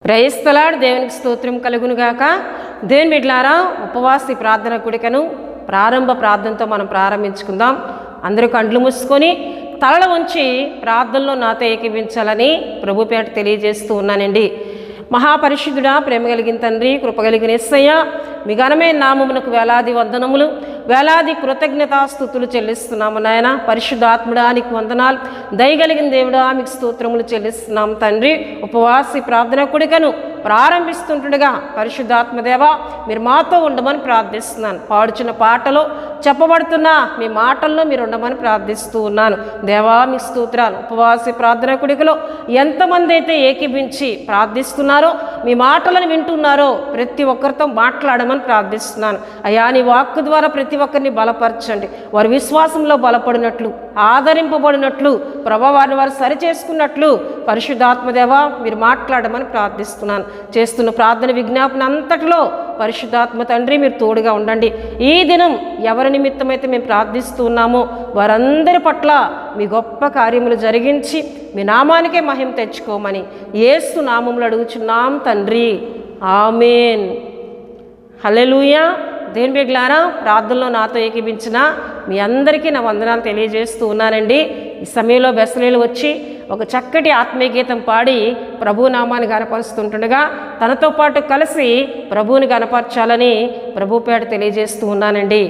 Praise the lord. దేవునికి స్తోత్రం కలుగునుగాక. దేవుని బిడ్డలారా, ఉపవాసి ప్రార్థన కూడికను ప్రారంభ ప్రార్థనతో మనం ప్రారంభించుకుందాం. అందరూ కండ్లు మూసుకొని తలలు ఉంచి ప్రార్థనలో నాతో ఏకీభించాలని ప్రభుపేట తెలియజేస్తూ ఉన్నానండి. మహాపరిశుద్ధుడా, ప్రేమ కలిగిన తండ్రి, కృపగలిగిన యేసయ్య, మీ ఘనమైన నామమునకు వేలాది వందనములు, వేలాది కృతజ్ఞతాస్తుతులు చెల్లిస్తున్నాము నాయన. పరిశుద్ధాత్ముడా నీకు వందనాలు. దయగలిగిన దేవుడా మీకు స్తోత్రములు చెల్లిస్తున్నాము తండ్రి. ఉపవాసి ప్రార్థన కూడికను ప్రారంభిస్తుంటుండగా పరిశుద్ధాత్మదేవ మీరు మాతో ఉండమని ప్రార్థిస్తున్నాను. పాడుచున్న పాటలో చెప్పబడుతున్న మీ మాటల్లో మీరు ఉండమని ప్రార్థిస్తూ ఉన్నాను. దేవా మీకు స్తోత్రాలు. ఉపవాసి ప్రార్థన కూడికలో ఎంతమంది అయితే ఏకీభించి ప్రార్థిస్తున్నారో, మీ మాటలను వింటున్నారో ప్రతి ఒక్కరితో మాట్లాడమని ప్రార్థిస్తున్నాను. అయ్యా, నీ వాక్కు ద్వారా ప్రతి ఒక్కరిని బలపరచండి. వారి విశ్వాసంలో బలపడినట్లు, ఆదరింపబడినట్లు, ప్రభా వారిని వారు సరిచేసుకున్నట్లు పరిశుద్ధాత్మదేవ మీరు మాట్లాడమని ప్రార్థిస్తున్నాను. చేస్తున్న ప్రార్థన విజ్ఞాపన అంతటిలో పరిశుద్ధాత్మ తండ్రి మీరు తోడుగా ఉండండి. ఈ దినం ఎవరి నిమిత్తమైతే మేము ప్రార్థిస్తూ ఉన్నామో వారందరి పట్ల మీ గొప్ప కార్యములు జరిగించి మీ నామానికే మహిమ తెచ్చుకోమని యేసు నామములో అడుగుచున్నాం తండ్రి, ఆమేన్. హల్లెలూయా. దేవుని బిడ్డలారా, ప్రార్థనలో నాతో ఏకీభించిన మీ అందరికీ నా వందనాలు తెలియజేస్తూ ఉన్నానండి. ఈ సమయంలో బెసలేలు వచ్చి ఒక చక్కటి ఆత్మీయ గీతం పాడి ప్రభు నామాన్ని గనపరుస్తుంటుండగా తనతో పాటు కలిసి ప్రభువుని గనపరచాలని ప్రభుపేట తెలియజేస్తూ ఉన్నానండి.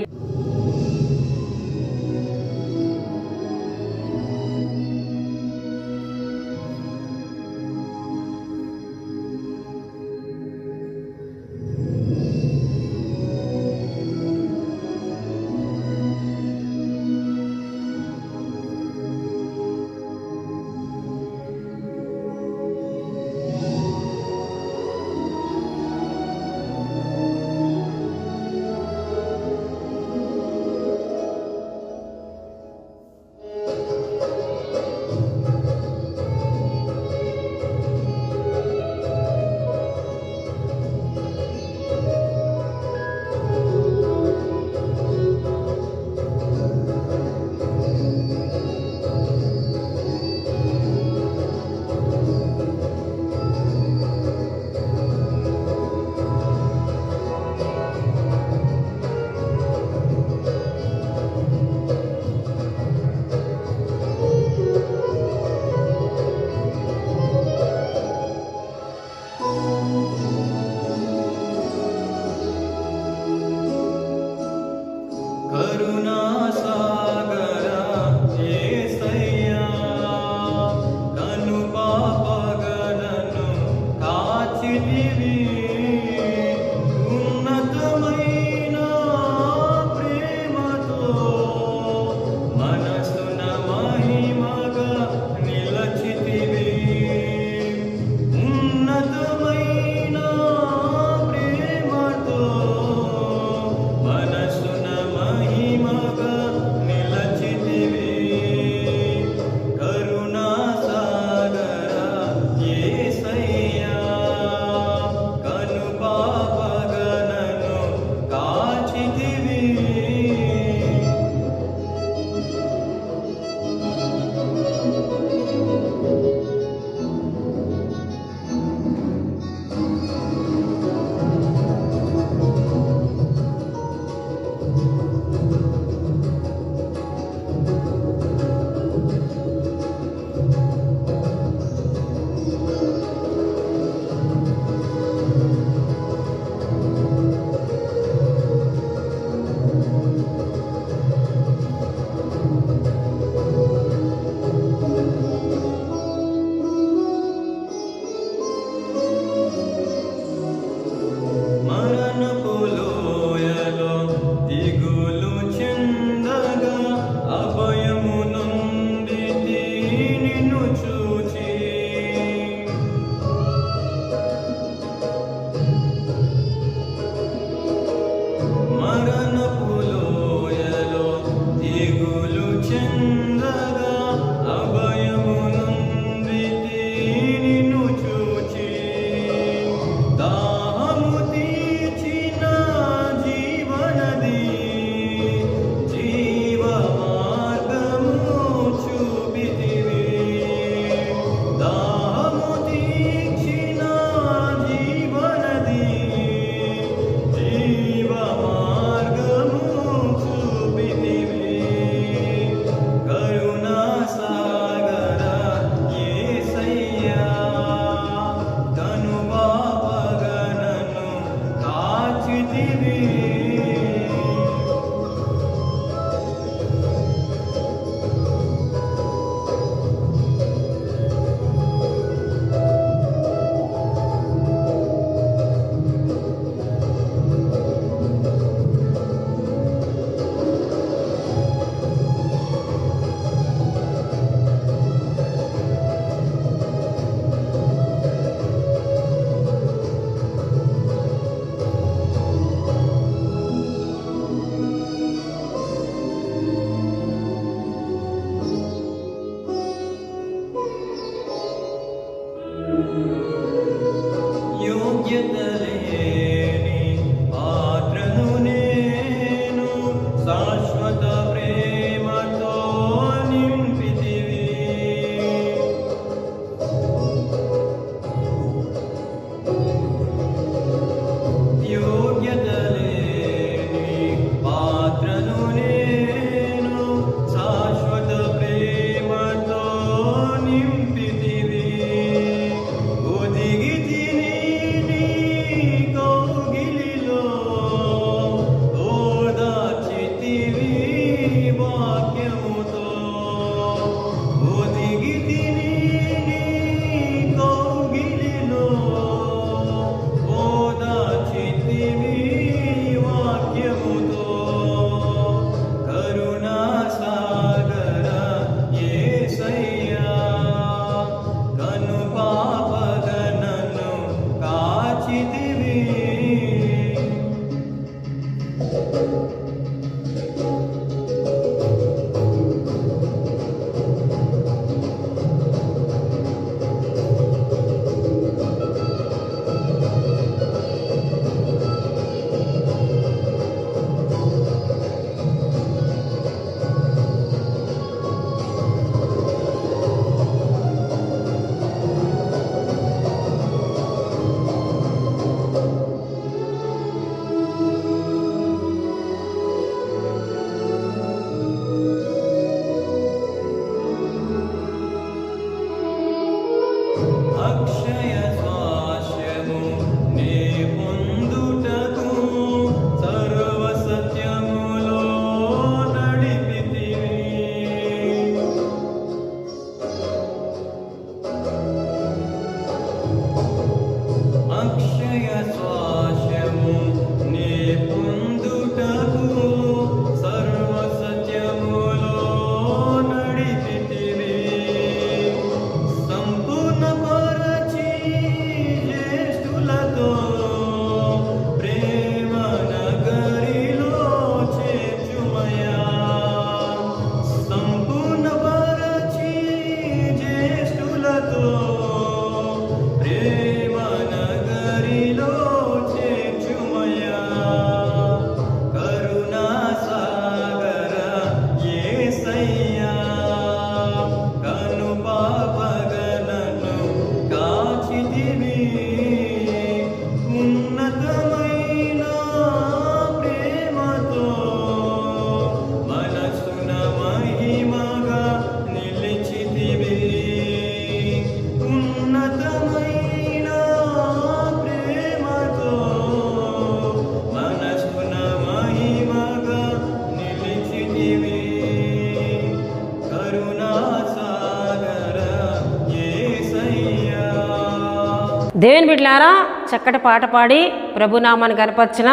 దేవుని బిడ్డలారా, చక్కటి పాట పాడి ప్రభునామాన్ని కనపరిచిన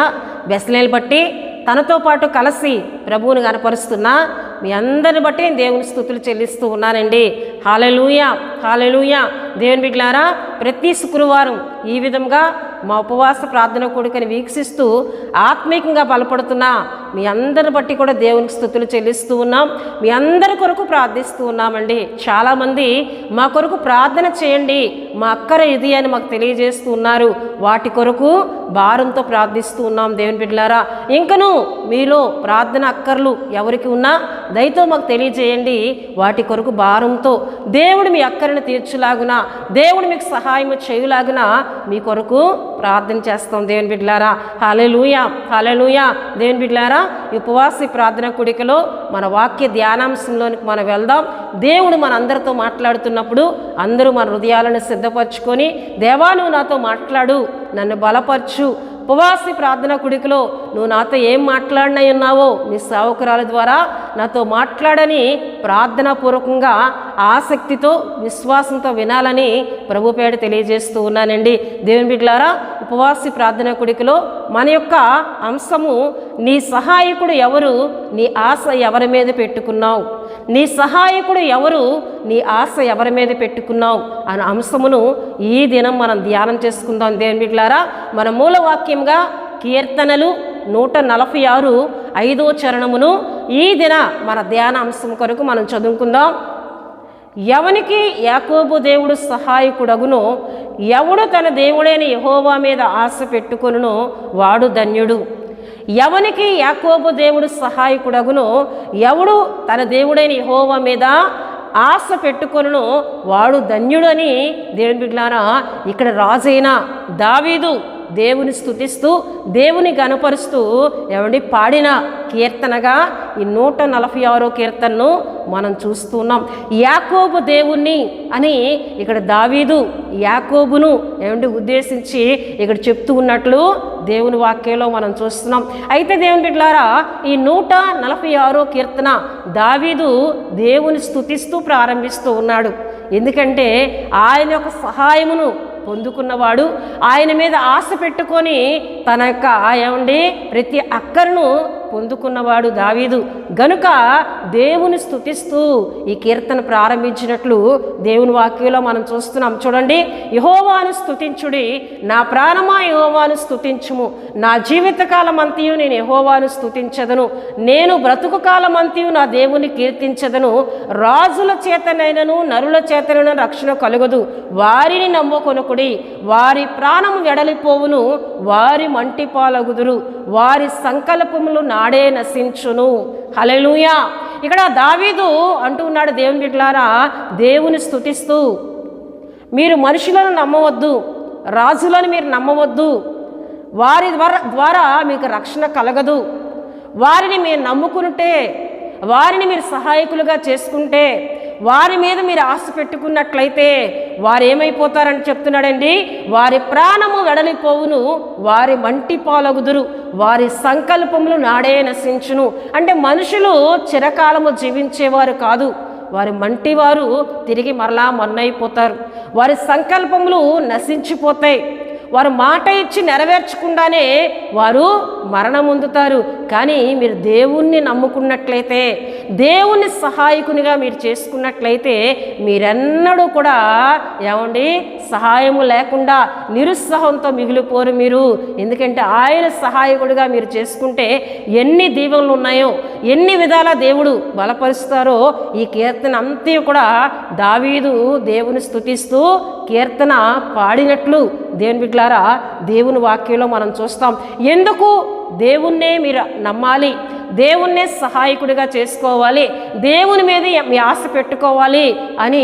బెస్లేలు బట్టి తనతో పాటు కలిసి ప్రభువుని కనపరుస్తున్నా మీ అందరిని బట్టి నేను దేవుని స్తుతులు చెల్లిస్తూ ఉన్నానండి. హల్లెలూయా, హల్లెలూయా. దేవుని బిడ్డలారా, ప్రతి శుక్రవారం ఈ విధంగా మా ఉపవాస ప్రార్థన కూడికని వీక్షిస్తూ ఆత్మీయంగా బలపడుతున్నా మీ అందరిని బట్టి కూడా దేవునికి స్తుతులు చెల్లిస్తూ ఉన్నాం. మీ అందరి కొరకు ప్రార్థిస్తూ ఉన్నామండి. చాలామంది మా కొరకు ప్రార్థన చేయండి, మా అక్కర ఇది అని మాకు తెలియజేస్తూ ఉన్నారు. వాటి కొరకు భారంతో ప్రార్థిస్తూ ఉన్నాం. దేవుని బిడ్డలారా, ఇంకను మీలో ప్రార్థన అక్కర్లు ఎవరికి ఉన్నా దయతో మాకు తెలియజేయండి. వాటి కొరకు భారంతో దేవుడు మీ అక్కరను తీర్చులాగున, దేవుడు మీకు సహాయం చేయులాగున మీ కొరకు ప్రార్థన చేస్తాం. దేవుని బిడ్డలారా, హల్లెలూయా, హల్లెలూయా. దేవుని బిడ్డలారా, ఈ ఉపవాస ప్రార్థన కూడికలో మన వాక్య ధ్యానాంశంలోనికి మనం వెళ్దాం. దేవుడు మన అందరితో మాట్లాడుతున్నప్పుడు అందరూ మన హృదయాలను సిద్ధపరచుకొని, దేవా నువ్వు నాతో మాట్లాడు, నన్ను బలపరచు. ఉపవాస ప్రార్థన కూడికలో నువ్వు నాతో ఏం మాట్లాడినై ఉన్నావో నీ సేవకురాల ద్వారా నాతో మాట్లాడని ప్రార్థనాపూర్వకంగా ఆసక్తితో విశ్వాసంతో వినాలని ప్రభు పేడ తెలియజేస్తూ ఉన్నానండి. దేవుని బిడ్డలారా, ఉపవాస ప్రార్థన కూడికలో మన యొక్క అంశము నీ సహాయకుడు ఎవరు, నీ ఆశ ఎవరి మీద పెట్టుకున్నావు, నీ సహాయకుడు ఎవరు, నీ ఆశ ఎవరి మీద పెట్టుకున్నావు అనే అంశమును ఈ దినం మనం ధ్యానం చేసుకుందాం. దేవుని బిడ్డలారా, మన మూలవాక్యంగా కీర్తనలు 146 5వ చరణమును ఈ దిన మన ధ్యాన అంశం కొరకు మనం చదువుకుందాం. ఎవనికి యాకోబు దేవుడు సహాయకుడగునో, ఎవడు తన దేవుడైన యెహోవా మీద ఆశ పెట్టుకొనునో వాడు ధన్యుడు. ఎవనికి యాకోబు దేవుడు సహాయకుడగునో, ఎవడు తన దేవుడైన యెహోవా మీద ఆశ పెట్టుకొనునో వాడు ధన్యుడు అని దేవుని బిడ్డలారా, ఇక్కడ రాజైన దావీదు దేవుని స్తుతిస్తూ దేవుని గనపరుస్తూ ఏమండి పాడిన కీర్తనగా ఈ 146వ కీర్తనను మనం చూస్తున్నాం. యాకోబు దేవుణ్ణి అని ఇక్కడ దావీదు యాకోబును ఏమండి ఉద్దేశించి ఇక్కడ చెప్తూ ఉన్నట్లు దేవుని వాక్యంలో మనం చూస్తున్నాం. అయితే దేవుని బిడ్డలారా, ఈ 146వ కీర్తన దావీదు దేవుని స్తుతిస్తూ ప్రారంభిస్తూ ఉన్నాడు. ఎందుకంటే ఆయన యొక్క సహాయమును పొందుకున్నవాడు, ఆయన మీద ఆశ పెట్టుకొని తన యొక్క ఏమండి ప్రతి అక్కరను పొందుకున్నవాడు దావీదు. గనుక దేవుని స్తుతిస్తూ ఈ కీర్తన ప్రారంభించినట్లు దేవుని వాక్యంలో మనం చూస్తున్నాం. చూడండి, యెహోవాను స్తుతించుడి, నా ప్రాణమా యెహోవాను స్తుతించుము, నా జీవితకాలం అంతయు నేను యెహోవాను స్తుతించదను, నేను బ్రతుకు కాలం అంతయు నా దేవుని కీర్తించదను. రాజుల చేతనైనను నరుల చేతనైన రక్షణ కలుగదు, వారిని నమ్ముకొనుకుడి, వారి ప్రాణము వెడలిపోవును, వారి మంటి పాలగుదురు, వారి సంకల్పములు నాడే నశించును. హల్లెలూయా. ఇక్కడ దావీదు అంటూ ఉన్నాడు, దేవుని బిడ్డలారా, దేవుని స్తుతిస్తూ మీరు మనుషులను నమ్మవద్దు, రాజులను మీరు నమ్మవద్దు, వారి ద్వారా మీకు రక్షణ కలగదు. వారిని మీరు నమ్ముకుంటే, వారిని మీరు సహాయకులుగా చేసుకుంటే, వారి మీద మీరు ఆశ పెట్టుకున్నట్లయితే వారు ఏమైపోతారని చెప్తున్నాడండి. వారి ప్రాణము వెడలిపోవును, వారి మంటి పాలగుదురు, వారి సంకల్పములు నాడే నశించును. అంటే మనుషులు చిరకాలము జీవించేవారు కాదు, వారి మంటివారు తిరిగి మరలా మన్నైపోతారు, వారి సంకల్పములు నశించిపోతాయి, వారు మాట ఇచ్చి నెరవేర్చకుండానే వారు మరణం పొందుతారు. కానీ మీరు దేవుణ్ణి నమ్ముకున్నట్లయితే, దేవుని సహాయకునిగా మీరు చేసుకున్నట్లయితే మీరెన్నడూ కూడా ఏమండి సహాయము లేకుండా నిరుత్సాహంతో మిగిలిపోరు మీరు. ఎందుకంటే ఆయన సహాయకుడిగా మీరు చేసుకుంటే ఎన్ని దీవెనలు ఉన్నాయో, ఎన్ని విధాల దేవుడు బలపరుస్తారో ఈ కీర్తన అంతా కూడా దావీదు దేవుని స్తుతిస్తూ కీర్తన పాడినట్లు దేవుని బిడ్డలారా దేవుని వాక్యంలో మనం చూస్తాం. ఎందుకు దేవుణ్ణే మీరు నమ్మాలి, దేవుణ్ణే సహాయకుడిగా చేసుకోవాలి, దేవుని మీద మీ ఆశ పెట్టుకోవాలి అని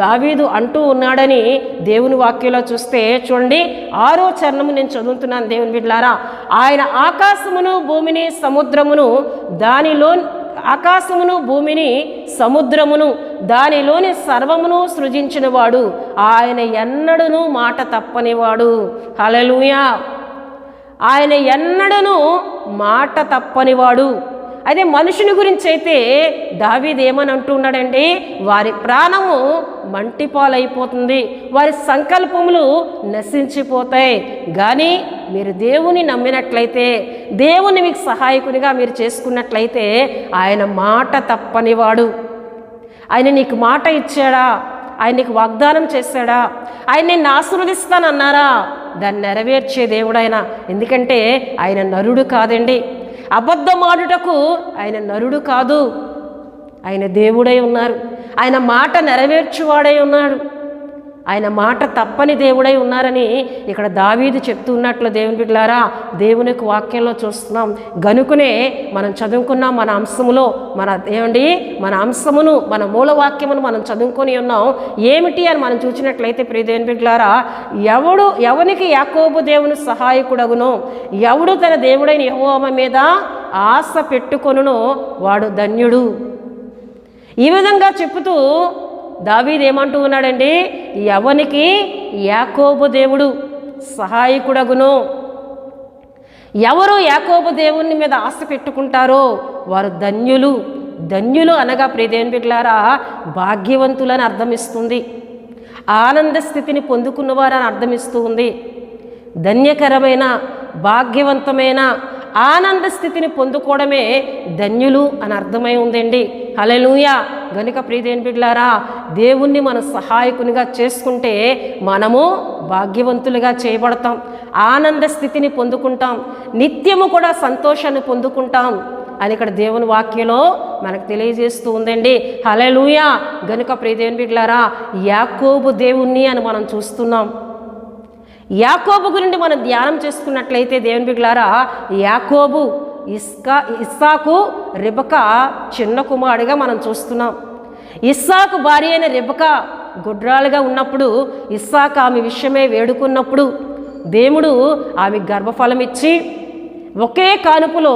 దావీదు అంటూ ఉన్నాడని దేవుని వాక్యంలో చూస్తే చూడండి, 6వ చరణము నేను చదువుతున్నాను. దేవుని బిడ్డలారా, ఆయన ఆకాశమును భూమిని సముద్రమును ఆకాశమును భూమిని సముద్రమును దానిలోని సర్వమును సృజించినవాడు, ఆయన ఎన్నడూను మాట తప్పనివాడు. హల్లెలూయా. ఆయన ఎన్నడూను మాట తప్పనివాడు. అదే మనుషుని గురించి అయితే దావీదు ఏమని అంటున్నాడండి, వారి ప్రాణము మంటిపాలైపోతుంది, వారి సంకల్పములు నశించిపోతాయి. కానీ మీరు దేవుని నమ్మినట్లయితే, దేవుని మీకు సహాయకునిగా మీరు చేసుకున్నట్లయితే ఆయన మాట తప్పనివాడు. ఆయన నీకు మాట ఇచ్చాడా, ఆయన నీకు వాగ్దానం చేశాడా, ఆయన నిన్ను ఆశీర్వదిస్తానన్నారా, దాన్ని నెరవేర్చే దేవుడు ఆయన. ఎందుకంటే ఆయన నరుడు కాదండి, అబద్ధమాడుటకు ఆయన నరుడు కాదు, ఆయన దేవుడై ఉన్నారు, ఆయన మాట నెరవేర్చువాడై ఉన్నాడు, ఆయన మాట తప్పని దేవుడై ఉన్నారని ఇక్కడ దావీదు చెప్తూ ఉన్నట్లు దేవుని బిడ్డలారా దేవుని యొక్క వాక్యంలో చూస్తున్నాం. గనుకనే మనం చదువుకున్న మన అంశములో మన అంశమును మన మూలవాక్యమును మనం చదువుకొని ఉన్నాం. ఏమిటి అని మనం చూసినట్లయితే ప్రియ దేవుని బిడ్డలారా, ఎవనికి యాకోబు దేవుని సహాయకుడగునో, ఎవడు తన దేవుడైన యెహోవా మీద ఆశ పెట్టుకొనునో వాడు ధన్యుడు. ఈ విధంగా చెప్పుతూ దావీదు ఏమంటూ ఉన్నాడండి, ఎవనికి యాకోబు దేవుడు సహాయకుడగును, ఎవరు యాకోబు దేవుని మీద ఆశ పెట్టుకుంటారో వారు ధన్యులు. ధన్యులు అనగా ప్రియ దేవుని బిడ్డలారా భాగ్యవంతులని అర్థమిస్తుంది, ఆనంద స్థితిని పొందుకున్నవారని అర్థమిస్తూ ఉంది. ధన్యకరమైన భాగ్యవంతమైన ఆనంద స్థితిని పొందుకోవడమే ధన్యులు అని అర్థమై ఉందండి. హల్లెలూయా. గనుక ప్రియ దేవుని బిడ్డలారా దేవుణ్ణి మన సహాయకునిగా చేసుకుంటే మనము భాగ్యవంతులుగా చేయబడతాం, ఆనంద స్థితిని పొందుకుంటాం, నిత్యము కూడా సంతోషాన్ని పొందుకుంటాం అని ఇక్కడ దేవుని వాక్యంలో మనకు తెలియజేస్తూ ఉందండి. హల్లెలూయా. గనుక ప్రియ దేవుని బిడ్డలారా యాకోబు దేవుణ్ణి అని మనం చూస్తున్నాం. యాకోబు గురించి మనం ధ్యానం చేసుకున్నట్లయితే దేవుని బిడ్డలారా యాకోబు ఇస్సాకు రెబెకా చిన్న కుమారుడిగా మనం చూస్తున్నాం. ఇస్సాకు భార్య అయిన రెబెకా గుడ్రాలుగా ఉన్నప్పుడు ఇస్సాకు ఆమె విషయమే వేడుకున్నప్పుడు దేవుడు ఆమె గర్భఫలం ఇచ్చి ఒకే కానుపులో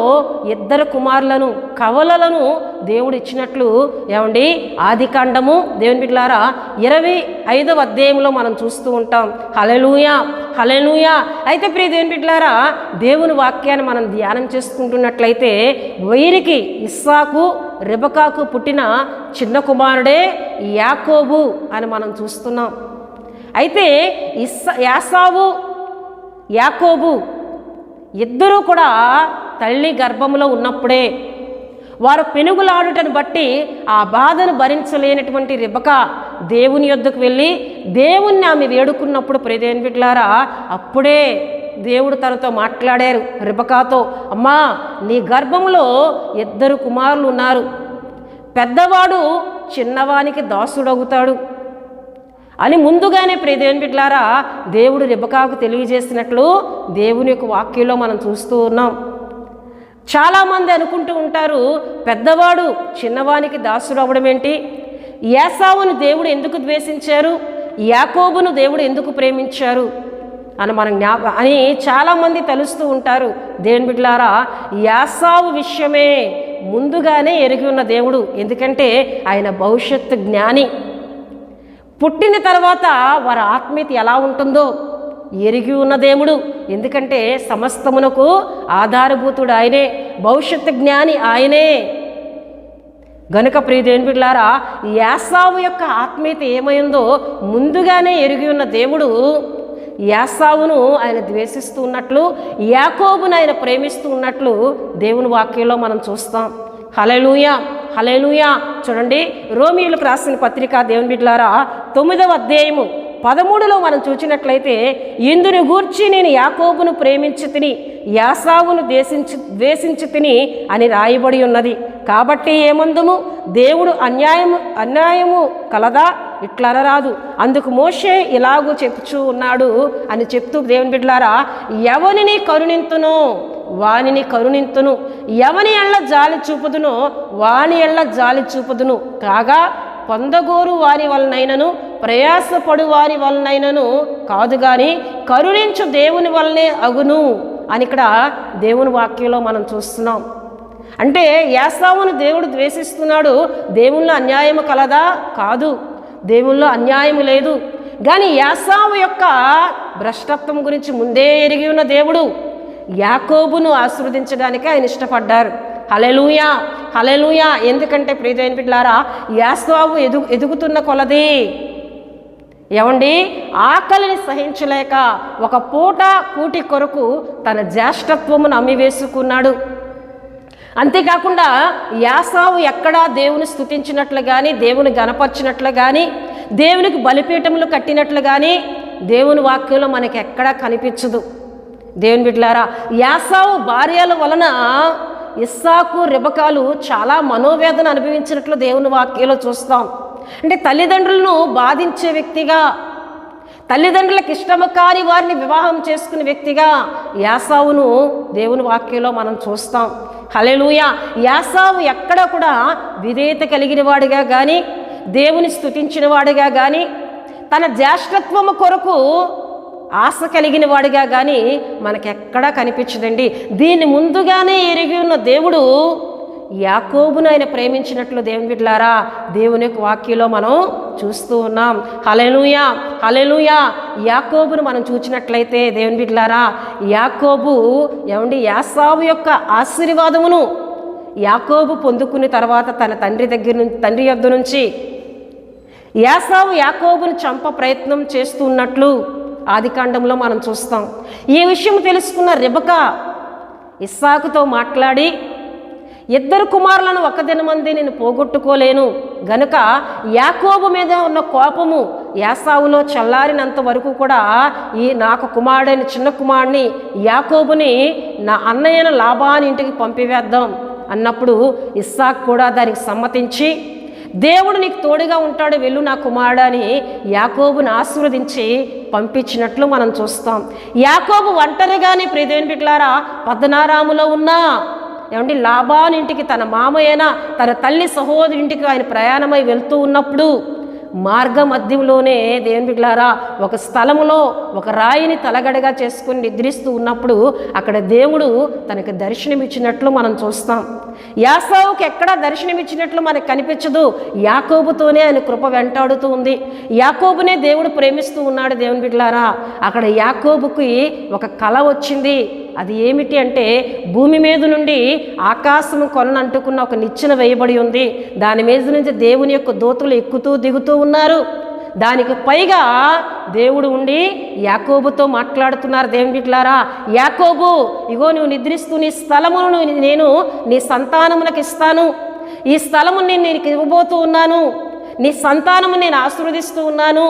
2 కుమారులను కవలలను దేవుడు ఇచ్చినట్లు ఏమండి ఆదికాండము దేవుని బిడ్డలారా 25వ అధ్యాయంలో మనం చూస్తూ ఉంటాం. హల్లెలూయా, హల్లెలూయా. అయితే ప్రియ దేవుని బిడ్డలారా దేవుని వాక్యాన్ని మనం ధ్యానం చేసుకుంటున్నట్లయితే వీరికి ఇస్సాకు రెబెకాకు పుట్టిన చిన్న కుమారుడే యాకోబు అని మనం చూస్తున్నాం. అయితే యాసావు యాకోబు ఇద్దరూ కూడా తల్లి గర్భంలో ఉన్నప్పుడే వారు పెనుగులాడుటను బట్టి ఆ బాధను భరించలేనటువంటి రెబెకా దేవుని యొద్దకు వెళ్ళి దేవుణ్ణి ఆమె వేడుకున్నప్పుడు ప్రియ దేవుని బిడ్డలారా అప్పుడే దేవుడు తనతో మాట్లాడారు రెబెకాతో, అమ్మా నీ గర్భంలో 2 కుమారులు ఉన్నారు, పెద్దవాడు చిన్నవానికి దాసుడవుతాడు అని ముందుగానే ప్రియ దేవుని బిడ్డలారా దేవుడు రెబెకాకు తెలియజేసినట్లు దేవుని యొక్క వాక్యంలో మనం చూస్తూ ఉన్నాం. చాలామంది అనుకుంటూ ఉంటారు పెద్దవాడు చిన్నవానికి దాసుడు అవ్వడం ఏంటి, ఏసావును దేవుడు ఎందుకు ద్వేషించారు, యాకోబును దేవుడు ఎందుకు ప్రేమించారు అని చాలామంది తలుస్తూ ఉంటారు. దేవుని బిడ్డలారా ఏసావు విషయమే ముందుగానే ఎరిగి ఉన్న దేవుడు, ఎందుకంటే ఆయన భవిష్యత్తు జ్ఞాని. పుట్టిన తర్వాత వారి ఆత్మీయత ఎలా ఉంటుందో ఎరిగి ఉన్న దేవుడు, ఎందుకంటే సమస్తమునకు ఆధారభూతుడు ఆయనే, భవిష్యత్తు జ్ఞాని ఆయనే. గనుక ప్రియ దేవుని బిడ్డలారా యాసావు యొక్క ఆత్మీయత ఏమైందో ముందుగానే ఎరిగి ఉన్న దేవుడు యాసావును ఆయన ద్వేషిస్తూ ఉన్నట్లు యాకోబును ఆయన ప్రేమిస్తూ ఉన్నట్లు దేవుని వాక్యంలో మనం చూస్తాం. హల్లెలూయా, హల్లెలూయా. చూడండి రోమీయులకు రాసిన పత్రిక దేవుని బిడ్డలారా 9వ అధ్యాయము 13లో మనం చూసినట్లయితే ఇందుని గూర్చి నేను యాకోబును ప్రేమించి తిని యాసావును ద్వేషించి తిని అని రాయబడి ఉన్నది. కాబట్టి ఏమందుము దేవుడు అన్యాయము కలదా ఇట్లా అనరాదు, అందుకు మోషే ఇలాగూ చెప్పుచూ ఉన్నాడు అని చెప్తూ దేవుని బిడ్డలారా ఎవనిని కరుణింతునో వానిని కరుణింతును, ఎవని ఎళ్ళ జాలి చూపుదునో వాని ఎళ్ళ జాలి చూపుదును, కాగా పొందగోరు వారి వలనైనను ప్రయాసపడు వారి వలనైనను కాదు గాని కరుణించు దేవుని వలనే అగును అని ఇక్కడ దేవుని వాక్యంలో మనం చూస్తున్నాం. అంటే ఏసావును దేవుడు ద్వేషిస్తున్నాడు, దేవుళ్ళో అన్యాయము కలదా, కాదు, దేవుళ్ళో అన్యాయము లేదు. కానీ ఏసావు యొక్క భ్రష్టత్వం గురించి ముందే ఎరిగి ఉన్న దేవుడు యాకోబును ఆశీర్వదించడానికి ఆయన ఇష్టపడ్డారు. హల్లెలూయా, హల్లెలూయా. ఎందుకంటే ప్రియమైన బిడ్డలారా, యాకోబు ఎదుగుతున్న కొలది ఏమండి ఆకలిని సహించలేక ఒక పూట కూటి కొరకు తన జ్యేష్ఠత్వమును అమ్మివేసుకున్నాడు. అంతేకాకుండా యాసావు ఎక్కడా దేవుని స్తుతించినట్లు కానీ, దేవుని గణపరిచినట్లు కానీ, దేవునికి బలిపీఠములు కట్టినట్లు కానీ దేవుని వాక్యంలో మనకి ఎక్కడా కనిపించదు. దేవుని బిడ్డలారా, యాసావు భార్యల వలన ఇస్సాకు రెబకాలు చాలా మనోవేదన అనుభవించినట్లు దేవుని వాక్యంలో చూస్తాం. అంటే తల్లిదండ్రులను బాధించే వ్యక్తిగా, తల్లిదండ్రులకు ఇష్టము కాని వారిని వివాహం చేసుకునే వ్యక్తిగా యాసావును దేవుని వాక్యంలో మనం చూస్తాం. హల్లెలూయా. యాసావు ఎక్కడ కూడా విధేయత కలిగిన వాడిగా కానీ, దేవుని స్తుతించిన వాడిగా కానీ, తన జ్యేష్ఠత్వము కొరకు ఆశ కలిగిన వాడిగా కానీ మనకెక్కడా కనిపించదండి. దీన్ని ముందుగానే ఎరిగి ఉన్న దేవుడు యాకోబును ఆయన ప్రేమించినట్లు దేవుని బిడ్డలారా దేవుని యొక్క వాక్యంలో మనం చూస్తూ ఉన్నాం. హల్లెలూయా, హల్లెలూయా. యాకోబును మనం చూసినట్లయితే దేవుని బిడ్డలారా, యాకోబు యాసావు యొక్క ఆశీర్వాదమును యాకోబు పొందుకున్న తర్వాత తన తండ్రి యొద్ద నుంచి యాసావు యాకోబును చంప ప్రయత్నం చేస్తున్నట్లు ఆదికాండంలో మనం చూస్తాం. ఈ విషయం తెలుసుకున్న రెబెకా ఇస్సాకుతో మాట్లాడి, ఇద్దరు కుమారులను ఒక దినమంది నేను పోగొట్టుకోలేను గనుక యాకోబు మీద ఉన్న కోపము యాసావులో చల్లారినంత వరకు కూడా నాకు కుమారుడైన చిన్న కుమారుని యాకోబుని నా అన్నయ్యన లాబాని ఇంటికి పంపివేద్దాం అన్నప్పుడు ఇస్సాకు కూడా దానికి సమ్మతించి, దేవుడు నీకు తోడుగా ఉంటాడు, వెళ్ళు నా కుమారుడు అని యాకోబుని ఆశీర్వదించి పంపించినట్లు మనం చూస్తాం. యాకోబు ఒంటరిగానే ప్రియమైన బిడ్డలారా పద్దనారాములో ఉన్న లాబాను ఇంటికి, తన మామయ్యన తన తల్లి సహోదరి ఇంటికి ఆయన ప్రయాణమై వెళ్తూ ఉన్నప్పుడు మార్గ మధ్యంలోనే దేవుని బిడ్డలారా ఒక స్థలములో ఒక రాయిని తలగడగా చేసుకుని నిద్రిస్తూ ఉన్నప్పుడు అక్కడ దేవుడు తనకి దర్శనమిచ్చినట్లు మనం చూస్తాం. యాసావుకి ఎక్కడా దర్శనమిచ్చినట్లు మనకు కనిపించదు. యాకోబుతోనే ఆయన కృప వెంటాడుతూ ఉంది. యాకోబునే దేవుడు ప్రేమిస్తూ ఉన్నాడు. దేవుని బిడ్డలారా, అక్కడ యాకోబుకి ఒక కల వచ్చింది. అది ఏమిటి అంటే, భూమి మీద నుండి ఆకాశం కొలను అంటుకున్న ఒక నిచ్చెన వేయబడి ఉంది. దాని మీద నుంచి దేవుని యొక్క దూతలు ఎక్కుతూ దిగుతూ ఉన్నారు. దానికి పైగా దేవుడు ఉండి యాకోబుతో మాట్లాడుతున్నారు. దేవుని బిడ్డలారా, యాకోబు, ఇగో నువ్వు నిద్రిస్తూ నీ స్థలమును నేను నీ సంతానమునకు ఇస్తాను, ఈ స్థలము నేను నీకు ఇవ్వబోతూ ఉన్నాను, నీ సంతానము నేను ఆశీర్వదిస్తూ ఉన్నాను,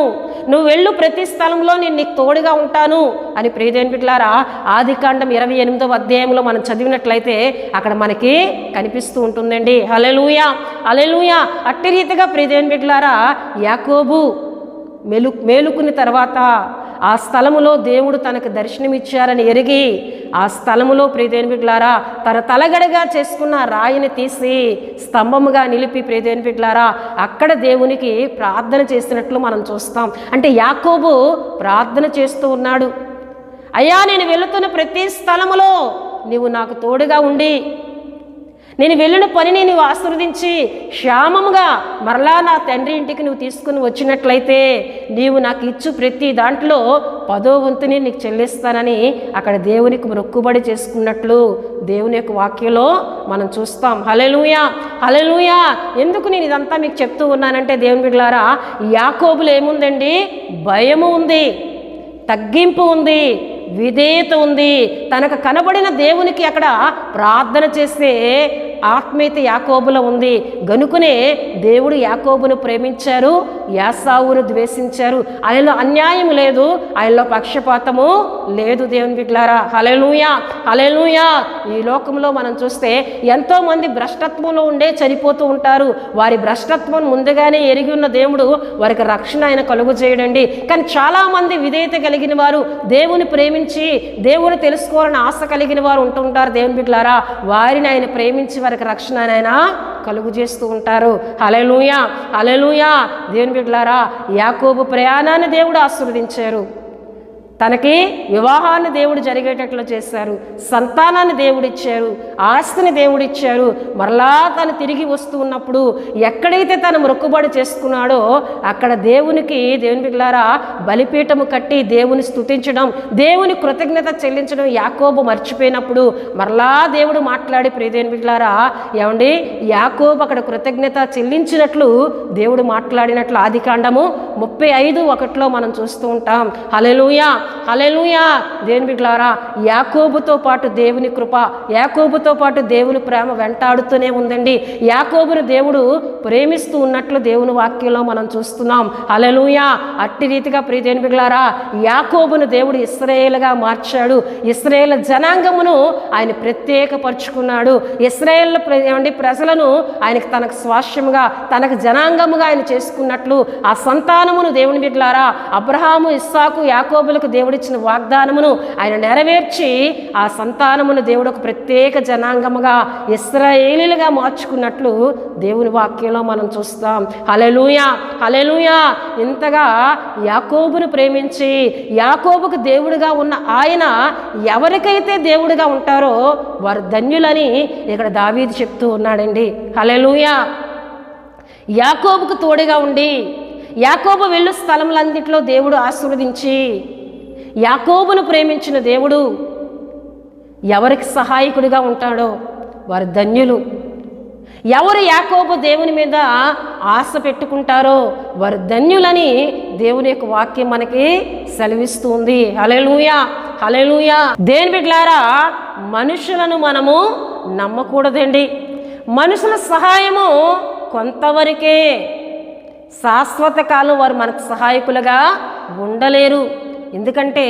నువ్వు వెళ్ళు ప్రతి స్థలంలో నేను నీకు తోడుగా ఉంటాను అని ప్రియదేవుని బిడ్డలారా ఆదికాండం 28వ అధ్యాయంలో మనం చదివినట్లయితే అక్కడ మనకి కనిపిస్తూ ఉంటుందండి. హల్లెలూయా, హల్లెలూయా. అట్టి రీతిగా ప్రియదేవుని బిడ్డలారా యాకోబు మేలుకుని తర్వాత ఆ స్థలములో దేవుడు తనకు దర్శనమిచ్చారని ఎరిగి ఆ స్థలములో ప్రియదేవుని బిడ్డలారా తన తలగడగా చేసుకున్న రాయిని తీసి స్తంభముగా నిలిపి ప్రియదేవుని బిడ్డలారా అక్కడ దేవునికి ప్రార్థన చేసినట్లు మనం చూస్తాం. అంటే యాకోబు ప్రార్థన చేస్తూ ఉన్నాడు, అయ్యా నేను వెళుతున్న ప్రతి స్థలములో నీవు నాకు తోడుగా ఉండి నేను వెళ్ళిన పనిని నువ్వు ఆశీర్వదించి క్షేమముగా మరలా నా తండ్రి ఇంటికి నువ్వు తీసుకుని వచ్చినట్లయితే నీవు నాకు ఇచ్చు ప్రతి దాంట్లో 10వ వంతుని నీకు చెల్లిస్తానని అక్కడ దేవునికి మొక్కుబడి చేసుకున్నట్లు దేవుని యొక్క వాక్యంలో మనం చూస్తాం. హల్లెలూయా, హల్లెలూయా. ఎందుకు నేను ఇదంతా మీకు చెప్తూ ఉన్నానంటే దేవుని బిడ్డలారా యాకోబులో ఏముందండి, భయము ఉంది, తగ్గింపు ఉంది, విధేయత ఉంది. తనకు కనబడిన దేవునికి అక్కడ ప్రార్థన చేస్తే ఆత్మీయత యాకోబులో ఉంది. గనుకనే దేవుడు యాకోబును ప్రేమించారు, యాసావును ద్వేషించారు. ఆయనలో అన్యాయం లేదు, ఆయనలో పక్షపాతము లేదు. దేవుని బిడ్డలారా హల్లెలూయా, హల్లెలూయా. ఈ లోకంలో మనం చూస్తే ఎంతోమంది భ్రష్టత్వంలో ఉండే చనిపోతూ ఉంటారు. వారి భ్రష్టత్వం ముందుగానే ఎరిగి ఉన్న దేవుడు వారికి రక్షణ ఆయన కలుగు చేయడండి. కానీ చాలామంది విధేయత కలిగిన వారు, దేవుని ప్రేమించి దేవుని తెలుసుకోవాలని ఆశ కలిగిన వారు ఉంటుంటారు. దేవుని బిడ్డలారా వారిని ఆయన ప్రేమించి వారికి రక్షణ ఆయన కలుగు చేస్తూ ఉంటారు. హల్లెలూయా, హల్లెలూయా. దేవుని బిడ్డలారా యాకోబు ప్రయాణాన్ని దేవుడు ఆశీర్వదించారు. తనకి వివాహాన్ని దేవుడు జరిగేటట్లు చేశారు, సంతానాన్ని దేవుడిచ్చారు, ఆస్తిని దేవుడిచ్చారు. మరలా తను తిరిగి వస్తూ ఉన్నప్పుడు ఎక్కడైతే తను మొక్కుబడి చేసుకున్నాడో అక్కడ దేవునికి, దేవుని బిడ్డలారా, బలిపీఠము కట్టి దేవుని స్తుతించడం, దేవుని కృతజ్ఞత చెల్లించడం యాకోబు మర్చిపోయినప్పుడు మరలా దేవుడు మాట్లాడి, దేవుని బిడ్డలారా, ఏమండి, యాకోబు అక్కడ కృతజ్ఞత చెల్లించినట్లు దేవుడు మాట్లాడినట్లు ఆదికాండము 35:1 మనం చూస్తూ ఉంటాం. హల్లెలూయా, హల్లెలూయా. దేవుని బిడ్డలారా, యాకోబుతో పాటు దేవుని కృప, యాకోబుతో పాటు దేవుని ప్రేమ వెంటాడుతూనే ఉందండి. యాకోబును దేవుడు ప్రేమిస్తూ ఉన్నట్లు దేవుని వాక్యంలో మనం చూస్తున్నాం. హల్లెలూయా. అట్టి రీతిగా దేవుని బిడ్డలారా, యాకోబును దేవుడు ఇశ్రాయేలుగా మార్చాడు. ఇశ్రాయేలు జనాంగమును ఆయన ప్రత్యేకపరుచుకున్నాడు. ఇశ్రాయేలు ప్రజలను ఆయనకు తనకు స్వాస్యముగా, తనకు జనాంగముగా ఆయన చేసుకున్నట్లు ఆ సంతానమును, దేవుని బిడ్డలారా, అబ్రహాము, ఇస్సాకు, యాకోబులకు దేవుడిచ్చిన వాగ్దానమును ఆయన నెరవేర్చి ఆ సంతానమును దేవుడు ఒక ప్రత్యేక జనాంగముగా, ఇశ్రాయేలీలుగా మార్చుకున్నట్లు దేవుని వాక్యంలో మనం చూస్తాం. హల్లెలూయా, హల్లెలూయా. ఇంతగా యాకోబును ప్రేమించి యాకోబుకు దేవుడిగా ఉన్న ఆయన ఎవరికైతే దేవుడిగా ఉంటారో వారు ధన్యులని ఇక్కడ దావీదు చెప్తూ ఉన్నాడండి. హల్లెలూయా. యాకోబుకు తోడుగా ఉండి యాకోబు వెళ్ళు స్థలములన్నింటిలో దేవుడు ఆశీర్వదించి యాకోబును ప్రేమించిన దేవుడు ఎవరికి సహాయకుడిగా ఉంటాడో వారు ధన్యులు. ఎవరు యాకోబు దేవుని మీద ఆశ పెట్టుకుంటారో వారు ధన్యులని దేవుని యొక్క వాక్యం మనకి సెలవిస్తుంది. హల్లెలూయా, హల్లెలూయా. దేవుని బిడ్డలారా, మనుషులను మనము నమ్మకూడదండి. మనుషుల సహాయము కొంతవరకే, శాశ్వత కాలం వారు మనకు సహాయకులుగా ఉండలేరు. ఎందుకంటే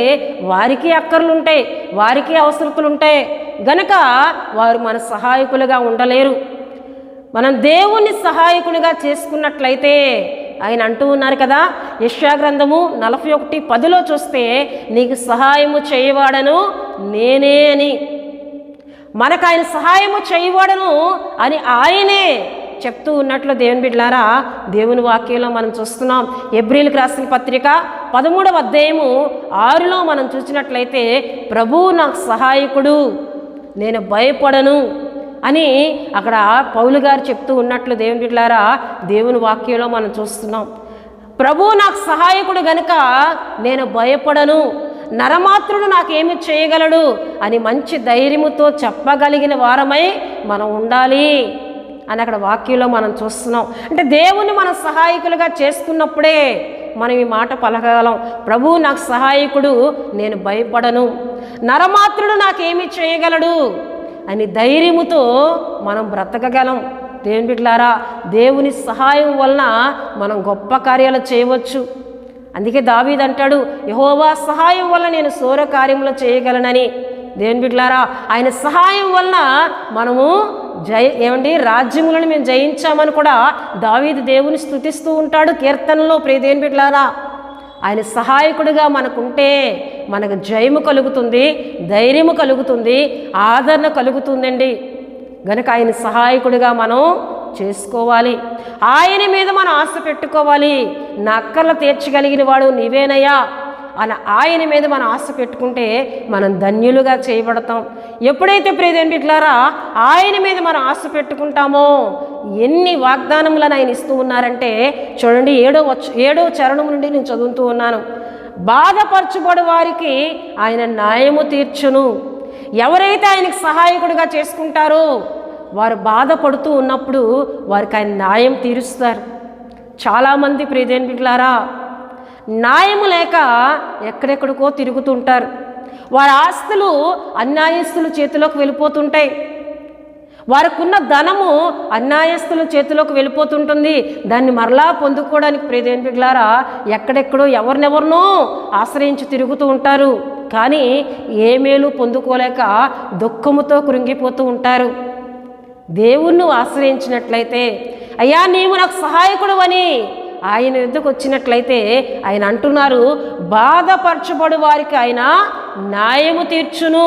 వారికి అక్కర్లుంటాయి, వారికి అవసరతలుంటాయి గనక వారు మన సహాయకులుగా ఉండలేరు. మనం దేవుణ్ణి సహాయకునిగా చేసుకున్నట్లయితే ఆయన అంటూ ఉన్నారు కదా, యెషయా గ్రంథము 41:10 చూస్తే, నీకు సహాయము చేయవాడను నేనే అని. మనకు ఆయన సహాయము చేయవాడను అని ఆయనే చెప్తూ ఉన్నట్లు దేవుని బిడ్డలారా, దేవుని వాక్యంలో మనం చూస్తున్నాం. హెబ్రీయులకు రాసిన పత్రిక 13వ అధ్యాయము 6లో మనం చూసినట్లయితే, ప్రభువు నాకు సహాయకుడు, నేను భయపడను అని అక్కడ పౌలు గారు చెప్తూ ఉన్నట్లు దేవుని బిడ్డలారా, దేవుని వాక్యంలో మనం చూస్తున్నాం. ప్రభువు నాకు సహాయకుడు గనుక నేను భయపడను, నరమాత్రుడు నాకేమి చేయగలడు అని మంచి ధైర్యముతో చెప్పగలిగిన వారమై మనం ఉండాలి అని అక్కడ వాక్యంలో మనం చూస్తున్నాం. అంటే దేవుని మనం సహాయకులుగా చేసుకున్నప్పుడే మనం ఈ మాట పలకగలం. ప్రభువు నాకు సహాయకుడు, నేను భయపడను, నరమాత్రుడు నాకేమి చేయగలడు అని ధైర్యముతో మనం బ్రతకగలం. దేవుని బిడ్డలారా, దేవుని సహాయం వలన మనం గొప్ప కార్యాలు చేయవచ్చు. అందుకే దావీదు అంటాడు, యెహోవా సహాయం వల్ల నేను శూర కార్యములు చేయగలనని. దేవుని బిడ్డలారా, ఆయన సహాయం వలన మనము రాజ్యములను మేము జయించామని కూడా దావీదు దేవుని స్తుతిస్తూ ఉంటాడు కీర్తనలో. దేవుని బిడ్డలారా, ఆయన సహాయకుడిగా మనకుంటే మనకు జయము కలుగుతుంది, ధైర్యము కలుగుతుంది, ఆదరణ కలుగుతుందండి. గనుక ఆయన సహాయకుడిగా మనం చేసుకోవాలి. ఆయన మీద మనం ఆశ పెట్టుకోవాలి. నా అక్కర్లు తీర్చగలిగిన వాడు నీవేనయ్యా అని ఆయన మీద మనం ఆశ పెట్టుకుంటే మనం ధన్యులుగా చేయబడతాం. ఎప్పుడైతే దేవుని బిడ్డలారా ఆయన మీద మనం ఆశ పెట్టుకుంటామో ఎన్ని వాగ్దానములను ఆయన ఇస్తూ ఉన్నారంటే చూడండి, 7వ చరణం నుండి నేను చదువుతూ ఉన్నాను. బాధపరచుబడు వారికి ఆయన న్యాయము తీర్చును. ఎవరైతే ఆయనకు సహాయకుడిగా చేసుకుంటారో వారు బాధపడుతూ ఉన్నప్పుడు వారికి ఆయన న్యాయం తీరుస్తారు. చాలామంది దేవుని బిడ్డలారా న్యాయము లేక ఎక్కడెక్కడికో తిరుగుతుంటారు. వారి ఆస్తులు అన్యాయస్తుల చేతిలోకి వెళ్ళిపోతుంటాయి. వారికున్న ధనము అన్యాయస్తుల చేతిలోకి వెళ్ళిపోతుంటుంది. దాన్ని మరలా పొందుకోవడానికి దేవుని బిడ్డలారా ఎక్కడెక్కడో ఎవరినెవరినో ఆశ్రయించి తిరుగుతూ ఉంటారు. కానీ ఏ మేలు పొందుకోలేక దుఃఖముతో కృంగిపోతూ ఉంటారు. దేవుణ్ణి ఆశ్రయించినట్లయితే, అయ్యా నీవు నాకు సహాయకుడు అని ఆయన ఎద్దుకు వచ్చినట్లయితే ఆయన అంటున్నారు, బాధపరచబడు వారికి ఆయన న్యాయము తీర్చును.